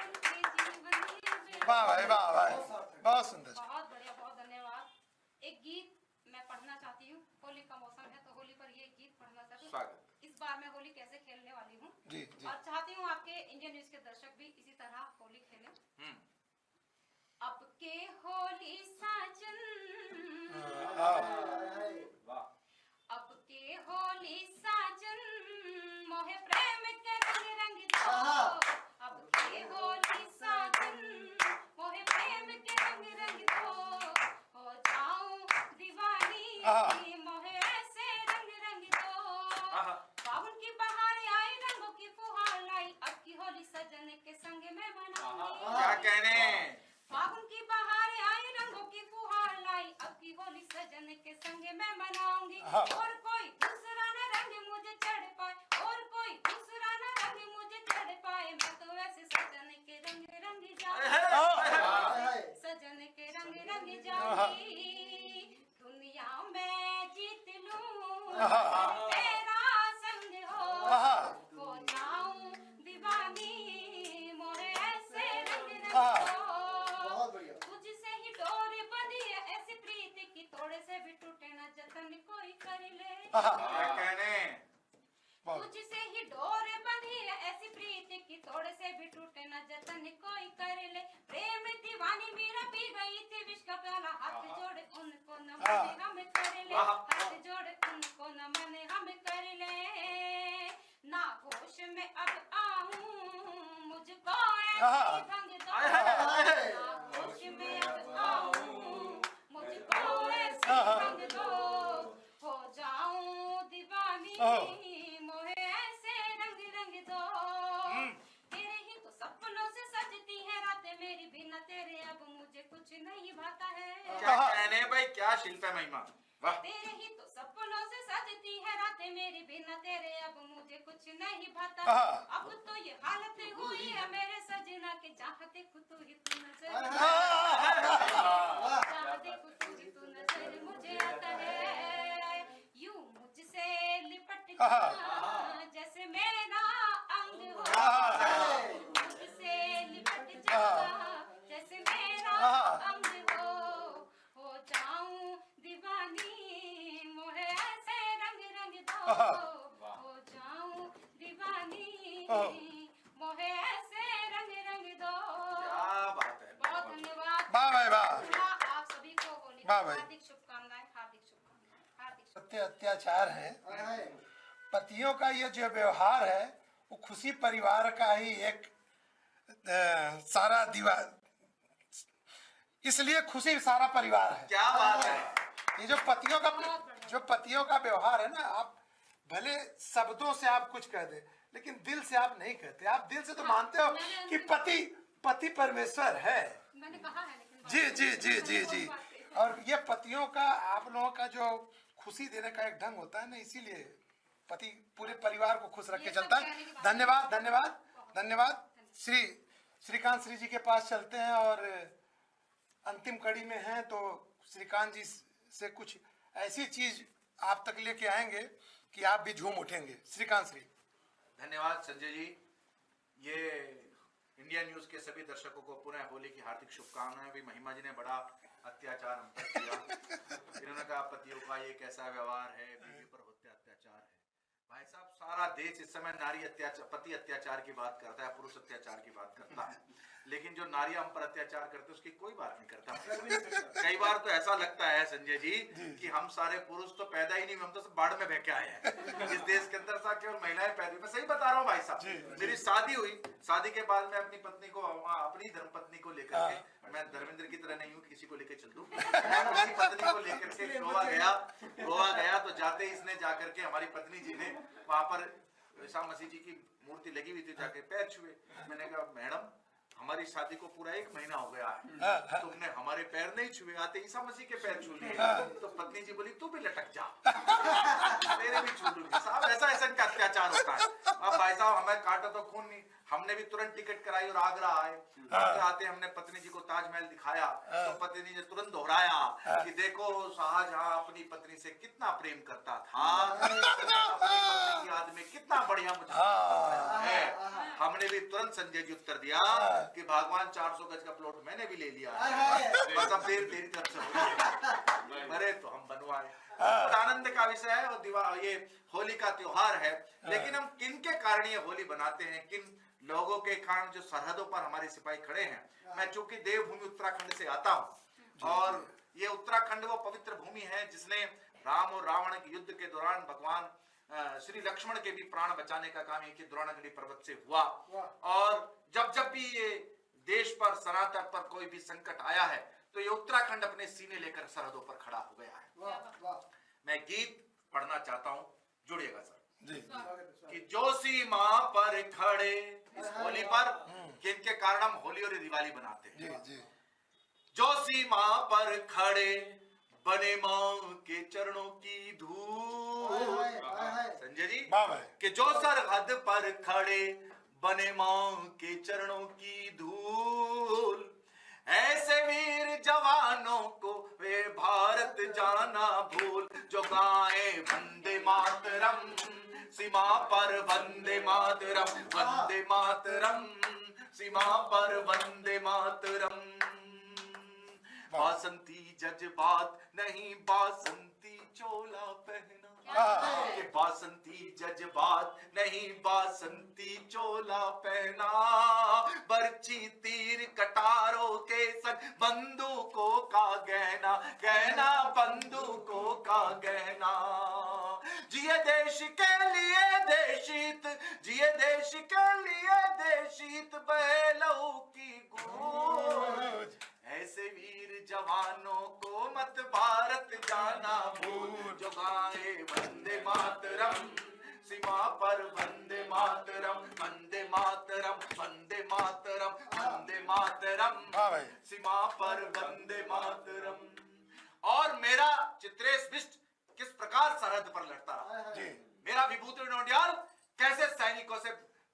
इनके जीवन ये बेकार। वाह भाई, वाह भाई, बहुत सुंदर। बहुत बढ़िया, बहुत धन्यवाद। एक गीत मैं पढ़ना चाहती हूँ। होली का मौसम है तो होली पर ये गीत पढ़ना चाहती हूँ। स्वागत। इस बार मैं होली कैसे खेलने वाली हूँ जी। और चाहती हूँ आपके इंडियन न्यूज के दर्शक भी इसी तरह होली खेलें। अब के होली साजन, अब के होली साजन, मोहे प्रेम के रंग रंग दो। अब के होली साजन, मोहे प्रेम के रंग रंग दो। हो जाऊं दीवानी, मोहे ऐसे रंग रंग दो। फागुन की बहार आई, रंगों की फुहार लाई, अब की होली सजन के संग में मनाऊंगी। क्या कहने? फागुन की बहार आई, रंगों की फुहार लाई, अब की होली सजन के संग में मनाऊंगी। और कोई दूसरा न रंग मुझे चढ़ पाए, और कोई दूसरा न रंग मुझे चढ़ पाए, मैं तो ऐसे सजन के रंग रंग जाऊंगी, सजन के रंग रंग जाऊंगी। दुनिया में जीत लूं, तेरा संग हो जाऊं दीवानी, मोरे ऐसे रंग रंग हो। तुझसे ही डोर बंधी है ऐसी प्रीत की, थोड़े से भी टूटे न जतन कोई कर ले। क्या कहने? तुझसे ही डोर बंधी है ऐसी प्रीत की, थोड़े से भी टूटे न जतन कोई कर ले। प्रेम दीवानी मेरा पी गई थी विष का प्याला, हाथ जोड़े उनको न मने हम कर ले, हाथ जोड़े उनको न मने हम कर ले। ना होश में अब आऊं, मुझको ऐसी भंग दो। ना होश में अब आऊं, मुझको ऐसी भंग दो। हो जाऊं दीवानी, मोहे ऐसे रंग रंग दो। तेरे ही तो सपनों से सजती है रातें मेरी, बिना तेरे अब मुझे कुछ नहीं भाता है। क्या कहने भाई, क्या शिल्प है महिमा, वाह। तेरे ही तो सपनों से सजती है रातें मेरी, बिना तेरे अब मुझे कुछ नहीं भाता। अब तो ये हालत हुई है मेरे सजना के, जहाँ देखो तू ही तू नजर, जहाँ देखो तू ही तू नजर मुझे आता है। यूं मुझसे लिपट जा जैसे मेरा अंग हो, मुझसे लिपट जा जैसे मेरा अंग हो जाऊं दीवानी, मोहे ऐसे रंग रंग दो। हो जाऊं दीवानी, मोहे ऐसे रंग रंग दो। क्या बात है, बहुत धन्यवाद। वाह भाई, वाह। आप सभी को होली वाह भाई। हार्दिक शुभकामनाएं, हार्दिक शुभकामनाएं, हार्दिक सत्य अत्याचार है। पतियों का ये जो व्यवहार है वो खुशी परिवार का ही एक सारा दीवार इसलिए खुशी सारा परिवार है। क्या बात है। ये जो पतियों का व्यवहार है ना, आप भले शब्दों से आप कुछ कह दे लेकिन दिल से आप नहीं कहते। आप दिल से तो मानते हो कि पति परमेश्वर है। मैंने कहा है लेकिन जी जी जी जी जी। और ये पतियों का, आप लोगों का जो खुशी देने का एक ढंग होता है ना, इसीलिए पति पूरे परिवार को खुश रख के चलता है। धन्यवाद धन्यवाद धन्यवाद। श्रीकांत श्री जी के पास चलते हैं और अंतिम कड़ी में हैं, तो श्रीकांत जी से कुछ ऐसी चीज आप तक लेके आएंगे कि आप भी झूम उठेंगे। श्रीकांत श्री। धन्यवाद संजय जी। ये इंडिया न्यूज के सभी दर्शकों को पुनः होली की हार्दिक शुभकामनाएं। भी महिमा जी ने बड़ा अत्याचार हम पर किया। इन्होंने कहा पतियों का ये कैसा व्यवहार है, बीवी पर होते अत्याचार है। भाई साहब, सारा देश इस समय नारी अत्याचार, पति अत्याचार की बात करता है, पुरुष अत्याचार की बात करता है, लेकिन जो नारियां हम पर अत्याचार करते हैं उसकी कोई बात नहीं करता। कई बार तो ऐसा लगता है संजय जी कि हम सारे पुरुष तो पैदा ही नहीं, हम तो सब बाढ़ में बह के आए हैं इस देश के अंदर। सा केवल महिलाएं पैदा। मैं सही बता रहा हूँ भाई साहब। मेरी शादी हुई, शादी के बाद मैं अपनी पत्नी को, अपनी धर्मपत्नी को लेकर के, मैं धर्मेंद्र की तरह नहीं हूँ किसी को लेकर चल दूं, अपनी पत्नी को लेकर के गोवा गया तो जाते ही इसने जाकर के, हमारी पत्नी जी ने वहां पर ईसा मसीह जी की मूर्ति लगी हुई थी, जाके पैर छुए। मैंने कहा मैडम, हमारी शादी को पूरा 1 महीना हो गया है, तुमने हमारे पैर नहीं छुए, आते ईसा मसीह के पैर छू लिए। तो पत्नी जी बोली तू भी लटक जा, तेरे भी छू लूंगी। साहब, ऐसा का अत्याचार होता है। अब भाई साहब, हमें काटा तो खून नहीं, हमने भी तुरंत टिकट कराई और आगरा आए। आते हमने पत्नी जी को ताजमहल दिखाया, तो पत्नी ने तुरंत दोहराया कि देखो शाहजहां अपनी पत्नी से कितना प्रेम करता था, अपनी पत्नी की याद में कितना बढ़िया मुझे है। हमने भी तुरंत संजय जी उत्तर दिया कि भगवान 400 गज का प्लॉट मैंने भी ले लिया है, बस अब देर तेरी तरफ से हो, मरे तो हम बनवाए। आनंद का विषय है और ये होली का त्योहार है, लेकिन हम किन के कारण ये होली बनाते हैं, किन लोगों के कारण, जो सरहदों पर हमारे सिपाही खड़े हैं। मैं चूंकि देवभूमि उत्तराखंड से आता हूं, और ये उत्तराखंड वो पवित्र भूमि है जिसने राम और रावण के युद्ध के दौरान भगवान श्री लक्ष्मण के भी प्राण बचाने का काम ये द्रोणागिरी पर्वत से हुआ। और जब भी ये देश पर, सनातन पर कोई भी संकट आया है, तो ये उत्तराखंड अपने सीने लेकर सरहदों पर खड़ा हो गया है। मैं गीत पढ़ना चाहता हूं, जुड़िएगा सर कि जो सीमा पर खड़े, इस होली पर जिनके कारण हम होली और दिवाली बनाते हैं, जो सीमा पर खड़े बने मां के चरणों की धूल। संजय जी, कि जो सरहद पर खड़े बने मां के चरणों की धूल, ऐसे वीर जवानों को वे भारत जाना भूल, जो गाए वंदे मातरम, सीमा पर वंदे मातरम, वंदे मातरम, सीमा पर वंदे मातरम। बासंती जज्बात नहीं, बासंती चोला पहना, ये बासंती जज्बात नहीं, बासंती चोला पहना, बर्ची तीर कटारों के संग बंदूकों का गहना, गहना बंदूकों का गहना। जिए देश के लिए देशित, जिए देश के लिए देशित, बहलऊ की गूंज, ऐसे वीर जवानों को मत भारत जाना भूल, जो गाए वंदे मातरम, सीमा पर वंदे मातरम, वंदे मातरम, वंदे मातरम, वंदे मातरम, सीमा पर वंदे मातरम। और मेरा चित्रेश बिष्ट किस प्रकार सरहद पर लड़ता रहा, मेरा विभूति नौटियाल कैसे सैनिकों से,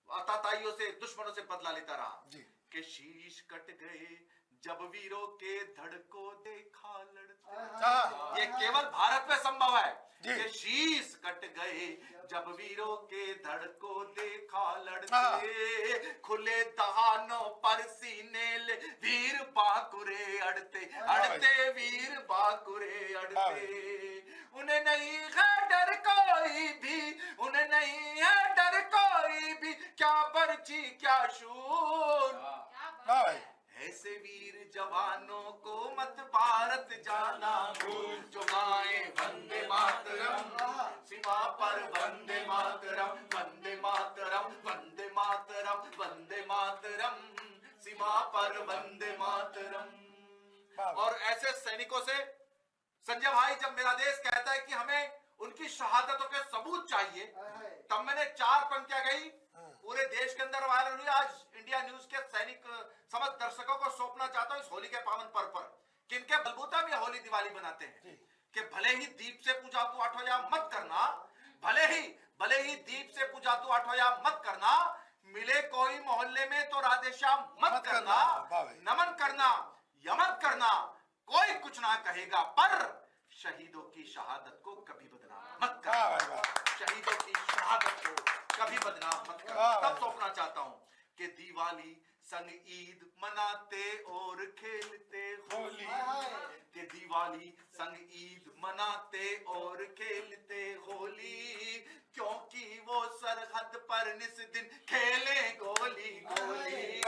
ताताइयों से, दुश्मनों से बदला लेता रहा, कि शीश कट गए जब वीरों के धड़को देखा लड़ते। ये केवल भारत में संभव है कि शीश कट गए जब वीरों के धड़को देखा लड़ते, खुले दहानों पर सीने ले वीर बाकुरे अड़ते, अड़ते वीर बाकुरे अड़ते। उन्हें नहीं है डर कोई भी, उन्हें नहीं है डर कोई भी, क्या पर्ची क्या शूर, ऐसे वीर जवानों को मत भारत जाना भूल, जो गाए वंदे मातरम, सीमा पर वंदे मातरम, वंदे मातरम, वंदे मातरम, वंदे मातरम, सीमा पर वंदे मातरम। और ऐसे सैनिकों से संजय भाई, जब मेरा देश कहता है कि हमें उनकी शहादतों के सबूत चाहिए, तब मैंने 4 पंक्तियां गई, पूरे देश के अंदर वायरल हुई। आज इंडिया न्यूज के सैनिक समस्त दर्शकों को सौंपना चाहता हूं इस होली के पावन पर्व पर, किनके बलबूता में होली दिवाली बनाते हैं कि भले ही दीप से पूजा तू आठोया मत करना, भले ही दीप से पूजा तू आठोया मत करना, मिले कोई मोहल्ले में तो राधेश्याम मत करना, नमन करना यमन करना, कोई कुछ ना कहेगा, पर शहीदों की शहादत को कभी बदनाम मत करना, शहीदों की शहादत को कभी बदनाम मत करना। तब सौंपना चाहता हूं कि दिवाली संग ईद मनाते और खेलते होली, कि दिवाली संग ईद मनाते और खेलते होली, क्योंकि वो सरहद पर निस दिन खेले गोली गोली,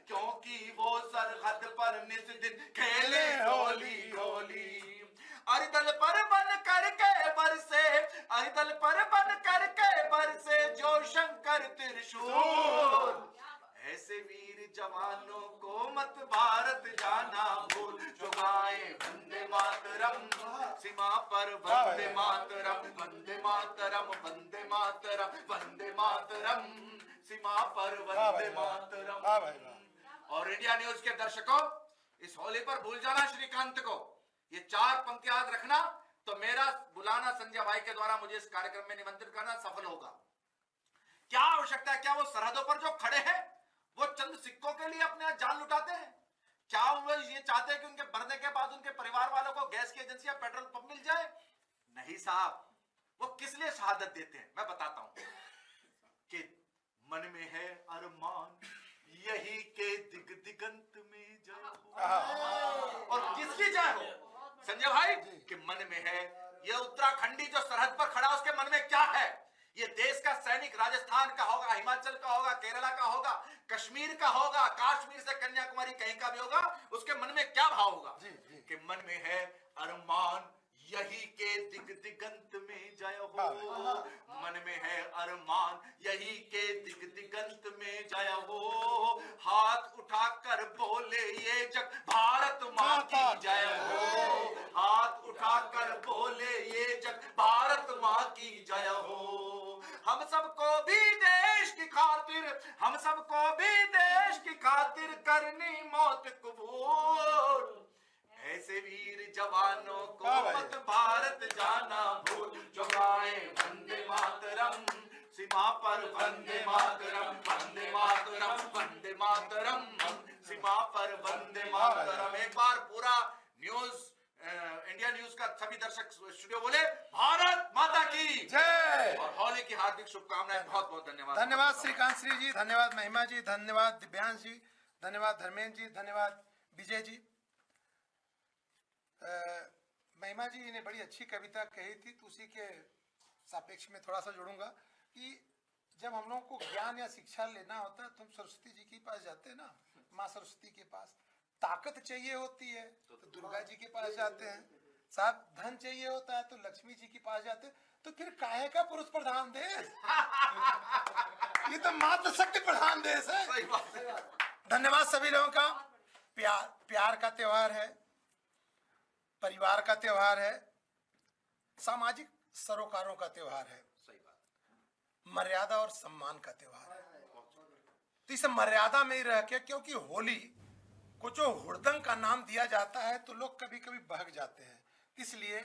क्योंकि वो सरहद पर निस दिन खेले होली होली। अरिदल पर बन करके बरसे, अरिदल पर बन करके बरसे जो शंकर त्रिशूल, ऐसे वीर जवानों को मत भारत जाना भूल, जो गाए वंदे मातरम सीमा पर, वंदे मातरम वंदे मातरम वंदे मातरम वंदे मातरम सीमा पर, वंदे मातरम। और इंडिया न्यूज के दर्शकों, इस होली पर भूल जाना श्रीकांत को, ये 4 पंक्तियां याद रखना, तो मेरा बुलाना संजय भाई के द्वारा मुझे इस कार्यक्रम में निमंत्रित करना सफल होगा। क्या आवश्यकता है? क्या वो सरहदों पर जो खड़े हैं वो चंद सिक्कों के लिए अपने जान लुटाते हैं? क्या वो ये चाहते हैं कि उनके मरने के बाद उनके परिवार वालों को गैस की एजेंसी या पेट्रोल पंप मिल जाए? नहीं साहब, वो किस लिए शहादत देते हैं मैं बताता हूं, कि मन में है अरमान यही के दिग दिगंत में जय हो, और किसकी जय हो संजय भाई? कि मन में है, ये उत्तराखंडी जो सरहद पर खड़ा उसके मन में क्या है? ये देश का सैनिक राजस्थान का होगा, हिमाचल का होगा, केरला का होगा, कश्मीर का होगा, कश्मीर से कन्याकुमारी कहीं का भी होगा, उसके मन में क्या भाव होगा? कि मन में है अरमान यही के दिग दिगंत में जय हो, मन में है अरमान यही के दिग दिगंत में जय हो, हाथ उठाकर बोले ये जग भारत मां की जय हो, हाथ उठाकर बोले ये जग भारत मां की जय हो। हम सबको भी देश की खातिर, हम सबको भी देश की खातिर करनी मौत कबूल, ऐसे वीर जवानों को मत भारत जाना भूल, जो गाए वंदे मातरम सीमा पर, वंदे मातरम वंदे मातरम वंदे मातरम सीमा पर, वंदे मातरम। एक बार पूरा न्यूज इंडिया न्यूज का सभी दर्शक स्टूडियो बोले भारत माता की जय, और होली की हार्दिक शुभकामनाएं। बहुत बहुत धन्यवाद। धन्यवाद श्रीकांत श्री जी, धन्यवाद महिमा जी, धन्यवाद दिव्यांश जी, धन्यवाद धर्मेंद्र जी, धन्यवाद विजय जी। महिमा जी ने बड़ी अच्छी कविता कही थी, तो उसी के सापेक्ष में थोड़ा सा जोड़ूंगा कि जब हम लोगों को ज्ञान या शिक्षा लेना होता है तो हम सरस्वती जी के पास जाते हैं ना, माँ सरस्वती के पास। ताकत चाहिए होती है तो दुर्गा जी के पास जाते हैं, साहब धन चाहिए होता है तो लक्ष्मी जी के पास जाते हैं, तो फिर काहे का पुरुष प्रधान देश? ये तो मात्र शक्ति प्रधान देश है। धन्यवाद सभी लोगों का। प्यार का त्योहार है, परिवार का त्योहार है, सामाजिक सरोकारों का त्योहार है, सही बात, मर्यादा और सम्मान का त्योहार है। तो इस मर्यादा में ही रह के, क्योंकि होली को जो हुड़दंग का नाम दिया जाता है तो लोग कभी कभी बहक जाते हैं, इसलिए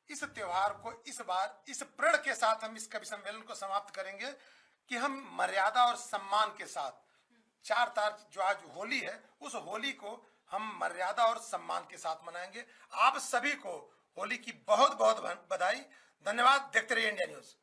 इस त्योहार को इस बार इस प्रण के साथ हम इस कवि सम्मेलन को समाप्त करेंगे कि हम मर्यादा और सम्मान के साथ 4 तारीख जो आज होली है, उस होली को हम मर्यादा और सम्मान के साथ मनाएंगे। आप सभी को होली की बहुत बहुत बधाई। धन्यवाद। देखते रहिए इंडिया न्यूज।